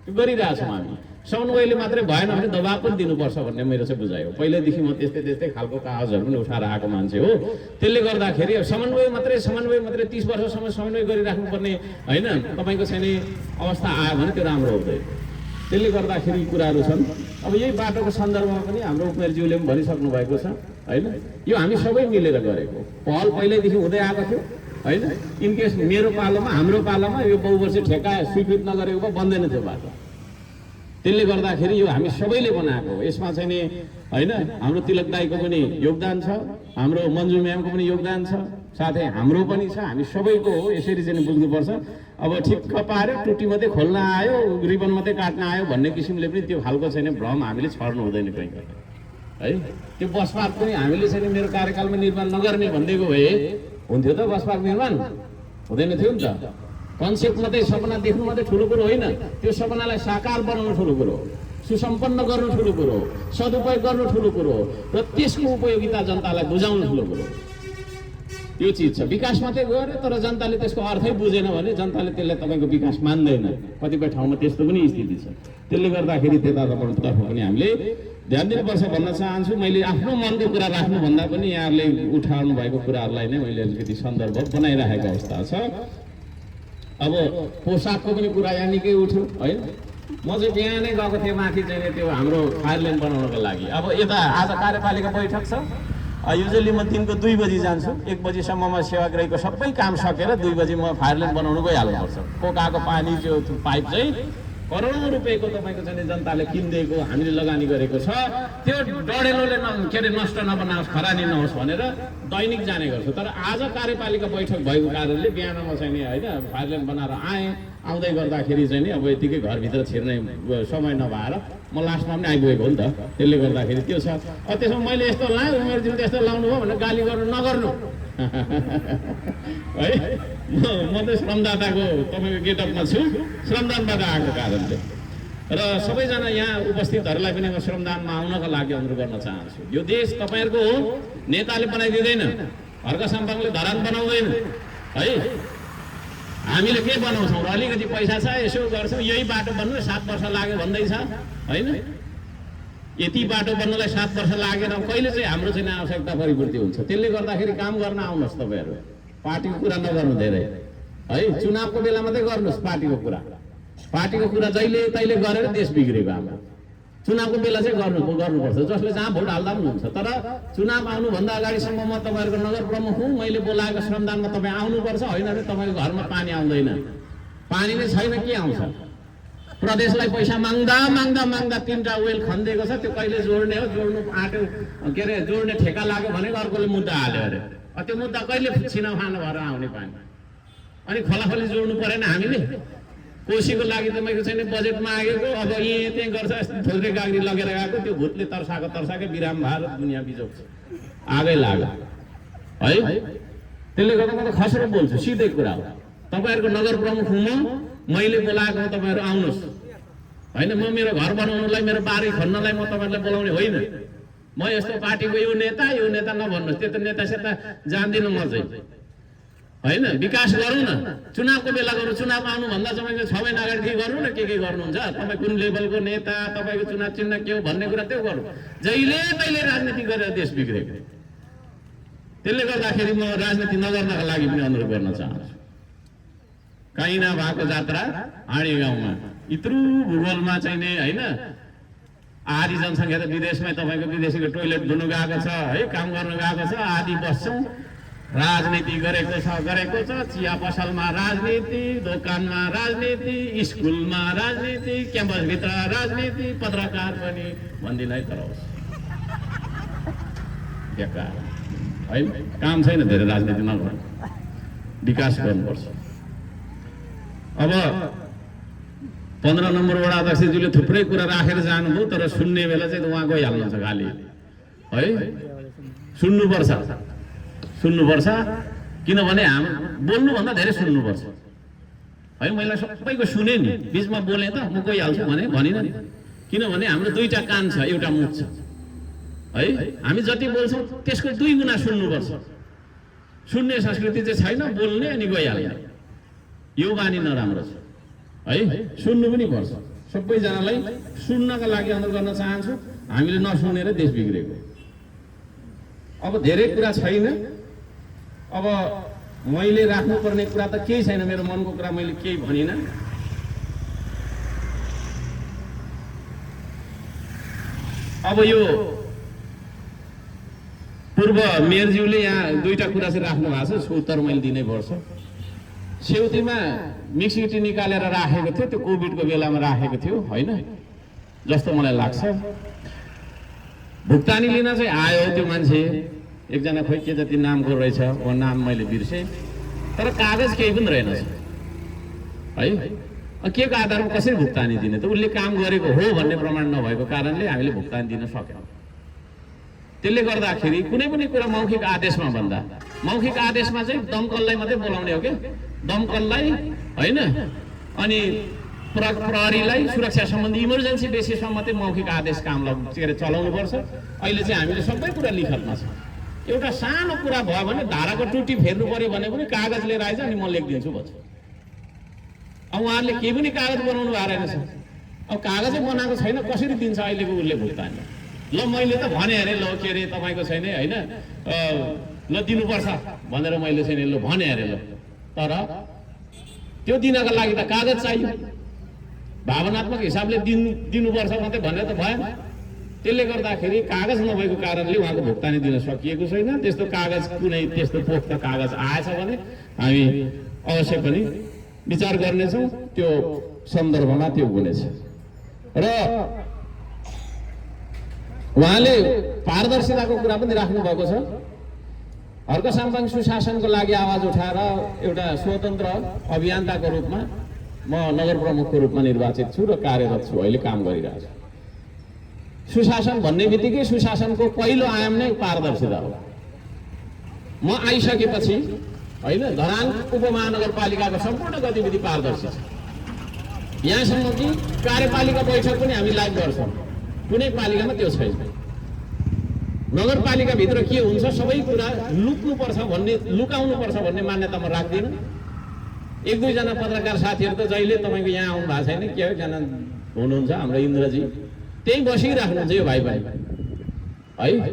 त्यो गरिरहेछौँ हामी। समन्वयले मात्रै भएन भने दबाब पनि दिनुपर्छ भन्ने मेरो चाहिँ बुझाइ हो। पहिल्यैदेखि म त्यस्तै खालको कागजहरू पनि उठाएर आएको मान्छे हो। त्यसले गर्दाखेरि समन्वय मात्रै 30 वर्षसम्म समन्वय गरिराख्नुपर्ने होइन। तपाईँको चाहिँ अवस्था आयो भने त्यो राम्रो हुँदैन। त्यसले गर्दाखेरि कुराहरू छन्। अब यही बाटोको सन्दर्भमा पनि हाम्रो उपमेयरज्यूले पनि भनिसक्नु भएको छ होइन। यो हामी सबै मिलेर गरेको पहल पहिल्यैदेखि हुँदै आएको थियो होइन। इनकेस मेरो पालोमा, हाम्रो पालोमा यो बहुवर्षीय ठेका स्वीकृत नगरेको भए बन्दैन थियो बाटो। त्यसले गर्दाखेरि यो हामी सबैले बनाएको हो। यसमा चाहिँ नि होइन हाम्रो तिलक दाईको पनि योगदान छ, हाम्रो मन्जु म्यामको पनि योगदान छ, साथै हाम्रो पनि छ, हामी सबैको हो। यसरी चाहिँ बुझ्नुपर्छ। अब ठिक्क पाएर टुटी मात्रै खोल्न आयो, रिबन मात्रै काट्न आयो भन्ने किसिमले पनि त्यो खालको चाहिँ भ्रम हामीले छर्नु हुँदैन कहीँ है। त्यो बस पार्क पनि हामीले चाहिँ मेरो कार्यकालमा निर्माण नगर्ने भनिदिएको भए हुन्थ्यो त। बस पार्क निर्माण हुँदैन थियो नि त। कन्सेप्ट मात्रै सपना देख्नु मात्रै ठुलो कुरो होइन, त्यो सपनालाई साकार बनाउनु ठुलो कुरो हो, सुसम्पन्न गर्नु ठुलो कुरो हो, सदुपयोग गर्नु ठुलो कुरो हो, र त्यसको उपयोगिता जनतालाई बुझाउनु ठुलो कुरो हो। त्यो चिज छ। विकास मात्रै गऱ्यो तर जनताले त्यसको अर्थै बुझेन भने जनताले त्यसलाई तपाईँको विकास मान्दैन। कतिपय ठाउँमा त्यस्तो पनि स्थिति छ। त्यसले गर्दाखेरि त्यतातर्फ पनि हामीले ध्यान दिनुपर्छ भन्न चाहन्छु। मैले आफ्नो मनको कुरा राख्नुभन्दा पनि यहाँहरूले उठाउनु भएको कुराहरूलाई नै मैले अलिकति सन्दर्भ बनाइराखेको अवस्था छ। अब पोसाकको पनि कुरा यहाँ निकै उठ्यो होइन। म चाहिँ बिहानै गएको थिएँ माथि चाहिँ त्यो हाम्रो फायर लाइन बनाउनको लागि। अब यता आज कार्यपालिका बैठक छ। युजली म दिनको 2 बजी जान्छु, 1 बजीसम्ममा सेवाग्राहीको सबै काम सकेर 2 बजी म फायर लाइन बनाउनु गइहाल्नुपर्छ। कोकाको पानी त्यो पाइप चाहिँ करोडौँ रुपियाँको तपाईँको चाहिँ जनताले किनिदिएको हामीले लगानी गरेको छ। त्यो डढेलोले के अरे नष्ट नबनाओस्, खरानी नहोस् भनेर दैनिक जाने गर्छु। तर आज कार्यपालिका बैठक भएको कारणले बिहान म चाहिँ नि होइन फायर लाइन बनाएर आएँ। आउँदै गर्दाखेरि चाहिँ नि अब यतिकै घरभित्र छिर्ने समय नभएर म लास्टमा पनि आइपुगेको हो नि त। त्यसले गर्दाखेरि त्यो छ। त्यसमा मैले यस्तो लाएँ, उमेरज्यूले त्यस्तो लाउनु भयो भनेर गाली गर्नु नगर्नु है। म त श्रमदाताको तपाईँको गेटअपमा छु, श्रमदानबाट आएको कारणले। र सबैजना यहाँ उपस्थितहरूलाई पनि म श्रमदानमा आउनको लागि अनुरोध गर्न चाहन्छु। यो देश तपाईँहरूको हो, नेताले बनाइदिँदैन, हर्क सम्पाङले धरान बनाउँदैन है। हामीले के बनाउँछौँ र अलिकति पैसा छ यसो गर्छौँ, यही बाटो बन्नु 7 वर्ष लाग्यो भन्दैछ होइन। यति बाटो बन्नलाई 7 वर्ष लागेन, कहिले चाहिँ हाम्रो चाहिँ आवश्यकता परिपूर्ति हुन्छ। त्यसले गर्दाखेरि काम गर्न आउनुहोस् तपाईँहरू। पार्टीको कुरा नगर्नु धेरै है। चुनावको बेला मात्रै गर्नुहोस् पार्टीको कुरा। पार्टीको कुरा जहिले तहिले गरेर देश बिग्रेको हाम्रो। चुनावको बेला चाहिँ गर्नुपर्छ, जसले जहाँ भोट हाल्दा पनि हुन्छ। तर चुनाव आउनुभन्दा अगाडिसम्म म तपाईँहरूको नगर प्रमुख हुँ, मैले बोलाएको श्रमदानमा तपाईँ आउनुपर्छ। होइन भने तपाईँको घरमा पानी आउँदैन। पानी नै छैन के आउँछ? प्रदेशलाई पैसा माग्दा 3टा वेल खनिदिएको छ, त्यो कहिले जोड्ने हो? जोड्नु आँट्यो के अरे जोड्ने ठेका लाग्यो भनेको अर्कोले मुद्दा हाल्यो अरे। त्यो मुद्दा कहिले छिनाफाना भएर आउने पानी? अनि खोलाखोली जोड्नु परेन हामीले? कोसीको लागि तपाईँको चाहिँ बजेट मागेको, अब यहीँ त्यहीँ गर्छ, थोत्रे गाग्री लगेर गएको, त्यो भूतले तर्साके बिराम भएर दुनियाँ बिजोग छ, आगै लाग्यो है। त्यसले गर्दा म त खसेर बोल्छु, सिधै कुरा हो। तपाईँहरूको नगर प्रमुख हुँ म, मैले बोलाएको तपाईँहरू आउनुहोस् होइन। म मेरो घर बनाउनुलाई, मेरो बारी खन्नलाई म तपाईँहरूलाई बोलाउने होइन। म यस्तो पार्टीको यो नेता नभन्नुहोस्, त्यो त नेता सेता जान्दिनँ म चाहिँ होइन। विकास गरौँ न, चुनावको बेला गरौँ। चुनाव आउनुभन्दा तपाईँको 6 महिना अगाडि के गर्नु न, के गर्नुहुन्छ तपाईँ, कुन लेभलको नेता, तपाईँको चुनाव चिन्ह के हो भन्ने कुरा त्यो गरौँ। जहिले तहिले राजनीति गरेर देश बिग्रेको। त्यसले गर्दाखेरि म राजनीति नगर्नका लागि पनि अनुरोध गर्न चाहन्छु। कहीँ नभएको जात्रा आँडी गाउँमा यत्रो भूगोलमा चाहिँ नि होइन, आधी जनसङ्ख्या त विदेशमै, तपाईँको विदेशीको टोइलेट धुनु गएको छ है, काम गर्नु गएको छ, आधी बस्छौँ। राजनीति गरेको छ, चिया पसलमा राजनीति, दोकानमा राजनीति, स्कुलमा राजनीति, क्याम्पसभित्र राजनीति, पत्रकार पनि भन्दिनँ है। तर होस् बेकार है, काम छैन धेरै राजनीति नगर्नु, विकास गर्नुपर्छ। अब 15 नम्बर वडा अध्यक्षज्यूले थुप्रै कुरा राखेर जानुभयो, तर सुन्ने बेला चाहिँ उहाँ गइहाल्नुहुन्छ खालि है। सुन्नुपर्छ किनभने बोल्नुभन्दा धेरै सुन्नुपर्छ है। मैले सबैको सुने नि, बिचमा बोलेँ त म गइहाल्छु भनिनँ नि। किनभने हाम्रो 2टा कान छ, एउटा मुख छ है। हामी जति बोल्छौँ त्यसको 2 गुणा सुन्नुपर्छ। सुन्ने संस्कृति चाहिँ छैन, बोल्ने अनि गइहाल्ने, यो बानी नराम्रो छ है। सुन्नु पनि पर्छ। सबैजनालाई सुन्नका लागि अनुरोध गर्न चाहन्छु। हामीले नसुनेर देश बिग्रेको। अब धेरै कुरा छैन। अब मैले राख्नुपर्ने कुरा त केही छैन, मेरो मनको कुरा मैले केही भनिनँ। अब यो पूर्व मेयरज्यूले यहाँ 2टा कुरा चाहिँ राख्नु भएको छ, उत्तर मैले दिनै पर्छ। सेउतीमा मिक्सिटी निकालेर राखेको थियो, त्यो कोभिडको बेलामा राखेको थियो होइन। जस्तो मलाई लाग्छ। भुक्तानी लिन चाहिँ आयो त्यो मान्छे, एकजना खोइ के जति नामको रहेछ, वो नाम मैले बिर्सेँ, तर कागज केही पनि रहेनछ है। के को आधारमा कसरी भुक्तानी दिने त? उसले काम गरेको हो भन्ने प्रमाण नभएको कारणले हामीले भुक्तानी दिन सकेनौँ। त्यसले गर्दाखेरि कुनै पनि कुरा मौखिक आदेशमा भन्दा, मौखिक आदेशमा चाहिँ दमकललाई मात्रै बोलाउने हो क्या, दमकललाई होइन, अनि प्रहरीलाई सुरक्षा सम्बन्धी इमर्जेन्सी बेसिसमा मात्रै मौखिक आदेश काम चलाउनुपर्छ। अहिले चाहिँ हामीले सबै कुरा लिखतमा छ। एउटा सानो कुरा भयो भने धाराको टुटी फेर्नु पर्यो भने पनि कागज लिएर आइज अनि म लेखिदिन्छु भन्छ। अब उहाँहरूले केही पनि कागज बनाउनु भएको रहेछ। अब कागजै बनाएको छैन, कसरी दिन्छ अहिलेको उसले भुक्तानी? ल मैले त भने अरे, ल के अरे तपाईँको छैन होइन, ल दिनुपर्छ भनेर मैले छैन, ल भने अरे, ल तर त्यो दिनका लागि त कागज चाहियो। भावनात्मक हिसाबले दिनुपर्छ मात्रै भनेर त भएन। त्यसले गर्दाखेरि कागज नभएको कारणले उहाँको भुक्तानी दिन सकिएको छैन। त्यस्तो कागज कुनै त्यस्तो पोख्त कागज आएछ भने हामी अवश्य पनि विचार गर्नेछौँ, त्यो सन्दर्भमा त्यो हुनेछ। र उहाँले पारदर्शिताको कुरा पनि राख्नु भएको छ। हर्क साम्पाङ सुशासनको लागि आवाज उठाएर एउटा स्वतन्त्र अभियन्ताको रूपमा म नगर प्रमुखको रूपमा निर्वाचित छु र कार्यरत छु, अहिले काम गरिरहेको छु। सुशासन भन्ने बित्तिकै सुशासनको पहिलो आयाम नै पारदर्शिता हो। म आइसकेपछि होइन, धरान उपमहानगरपालिकाको सम्पूर्ण गतिविधि पारदर्शी छ। यहाँसम्म कि कार्यपालिका बैठक पनि हामी लाइभ गर्छौँ, कुनै पालिकामा त्यो छैन। नगरपालिकाभित्र के हुन्छ सबै कुरा लुक्नुपर्छ भन्ने, लुकाउनुपर्छ भन्ने मान्यता म राख्दिनँ। एक दुईजना पत्रकार साथीहरू त जहिले तपाईँको यहाँ आउनु भएको छैन, के एकजना हुनुहुन्छ हाम्रो इन्द्रजी, त्यही बसिराख्नुहुन्छ यो भाइ भाइ है।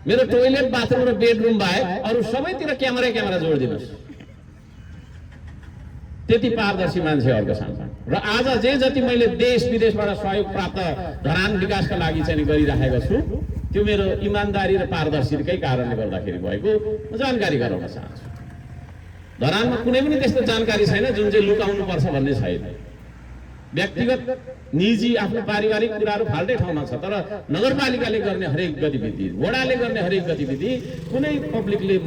मेरो टोइलेट बाथरुम र बेडरुम बाहेक अरू सबैतिर क्यामेरा जोडिदिनुहोस्। त्यति पारदर्शी मान्छेहरूको साथमा। र आज जे जति मैले देश विदेशबाट सहयोग प्राप्त धरान विकासका लागि चाहिँ गरिराखेको छु, त्यो मेरो इमान्दारी र पारदर्शीकै कारणले गर्दाखेरि भएको म जानकारी गराउन चाहन्छु। धरानमा कुनै पनि त्यस्तो जानकारी छैन जुन चाहिँ लुकाउनु पर्छ भन्ने छैन। व्यक्तिगत निजी आफ्नो पारिवारिक कुराहरू फाल्टै ठाउँमा छ, तर नगरपालिकाले गर्ने हरेक गतिविधि, वडाले गर्ने हरेक गतिविधि कुनै पब्लिकले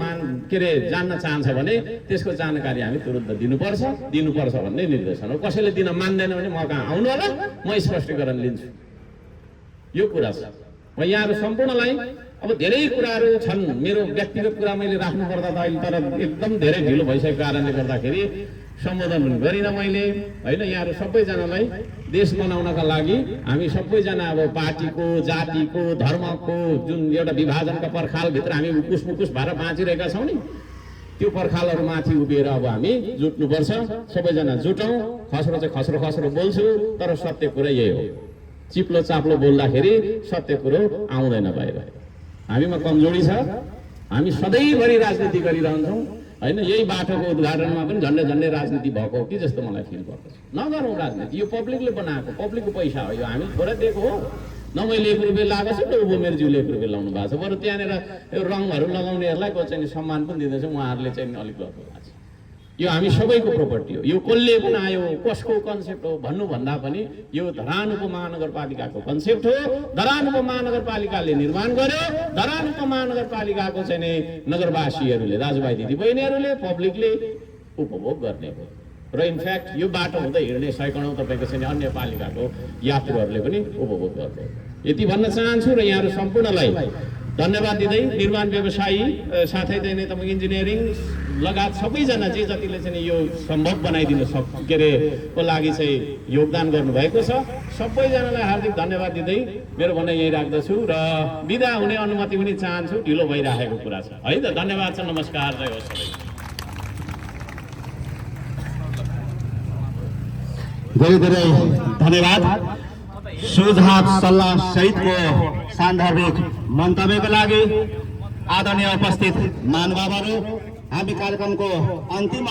के अरे जान्न चाहन्छ भने त्यसको जानकारी हामी तुरुन्त दिनुपर्छ भन्ने निर्देशन हो। कसैले दिन मान्दैन भने म कहाँ आउनु होला, म स्पष्टीकरण लिन्छु। यो कुरा छ। म यहाँहरू सम्पूर्णलाई, अब धेरै कुराहरू छन्, मेरो व्यक्तिगत कुरा मैले राख्नु पर्दा त अहिले तर एकदम धेरै ढिलो भइसकेको कारणले गर्दाखेरि सम्बोधन गरिनँ मैले होइन। यहाँहरू सबैजनालाई देश बनाउनका लागि हामी सबैजना अब पार्टीको, जातिको, धर्मको जुन एउटा विभाजनका पर्खालभित्र हामी उकुस मुकुस भएर बाँचिरहेका छौँ नि, त्यो पर्खालहरूमाथि उभिएर अब हामी जुट्नुपर्छ। सबैजना जुटौँ। खस्रो चाहिँ खस्रो बोल्छु, तर सत्य कुरा यही हो। चिप्लो चाप्लो बोल्दाखेरि सत्य कुरो आउँदैन बाहिर। हामीमा कमजोरी छ। हामी सधैँभरि राजनीति गरिरहन्छौँ होइन। यही बाटोको उद्घाटनमा पनि झन्डै राजनीति भएको हो कि जस्तो मलाई फिल गर्दछ। नगरौँ राजनीति, यो पब्लिकले बनाएको, पब्लिकको पैसा हो यो, हामी थोरै दिएको हो। न मैले 1 रुपियाँ लगाएको छु, न उमेरज्यूले 1 रुपियाँ लाउनु भएको छ। बरु त्यहाँनिर यो रङहरू लगाउनेहरूलाई चाहिँ सम्मान पनि दिँदैछ, उहाँहरूले चाहिँ अलिक गर्नु भएको छ। यो हामी सबैको प्रोपर्टी हो। यो कसले बनायो, कसको कन्सेप्ट हो भन्नुभन्दा पनि यो धरान उपमहानगरपालिकाको कन्सेप्ट हो। धरान उपमहानगरपालिकाले निर्माण गर्यो। धरान उपमहानगरपालिकाको चाहिँ नगरवासीहरूले, दाजुभाइ दिदीबहिनीहरूले, पब्लिकले उपभोग गर्ने हो। र इनफ्याक्ट यो बाटो हुँदै हिँड्ने सैकडौँ तपाईँको चाहिँ अन्य पालिकाको यात्रुहरूले पनि उपभोग गर्दै। यति भन्न चाहन्छु र यहाँहरू सम्पूर्णलाई धन्यवाद दिँदै, निर्माण व्यवसायी साथै चाहिँ तपाईँ इन्जिनियरिङ लगायत सबैजना जे जतिले चाहिँ यो सम्भव बनाइदिनु के अरे को लागि चाहिँ योगदान गर्नुभएको छ, सबैजनालाई हार्दिक धन्यवाद दिँदै मेरो भनाइ यही राख्दछु र बिदा हुने अनुमति पनि चाहन्छु। ढिलो भइरहेको कुरा छ है त। धन्यवाद छ। नमस्कार। जय होस् सबै। धेरै धन्यवाद। सुझाव सल्लाह सहितको सान्दर्भिक मन्तव्यको लागि आदरणीय उपस्थित महानुभावहरू, हामी कार्यक्रमको अन्तिम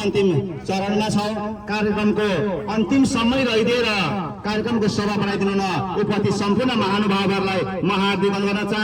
चरणमा छौँ। कार्यक्रमको अन्तिम समय रहिदिएर कार्यक्रमको शोभा बढाइदिनु उपस्थित सम्पूर्ण महानुभावहरूलाई म हार्दिक वन्दन गर्न चाहन्छु।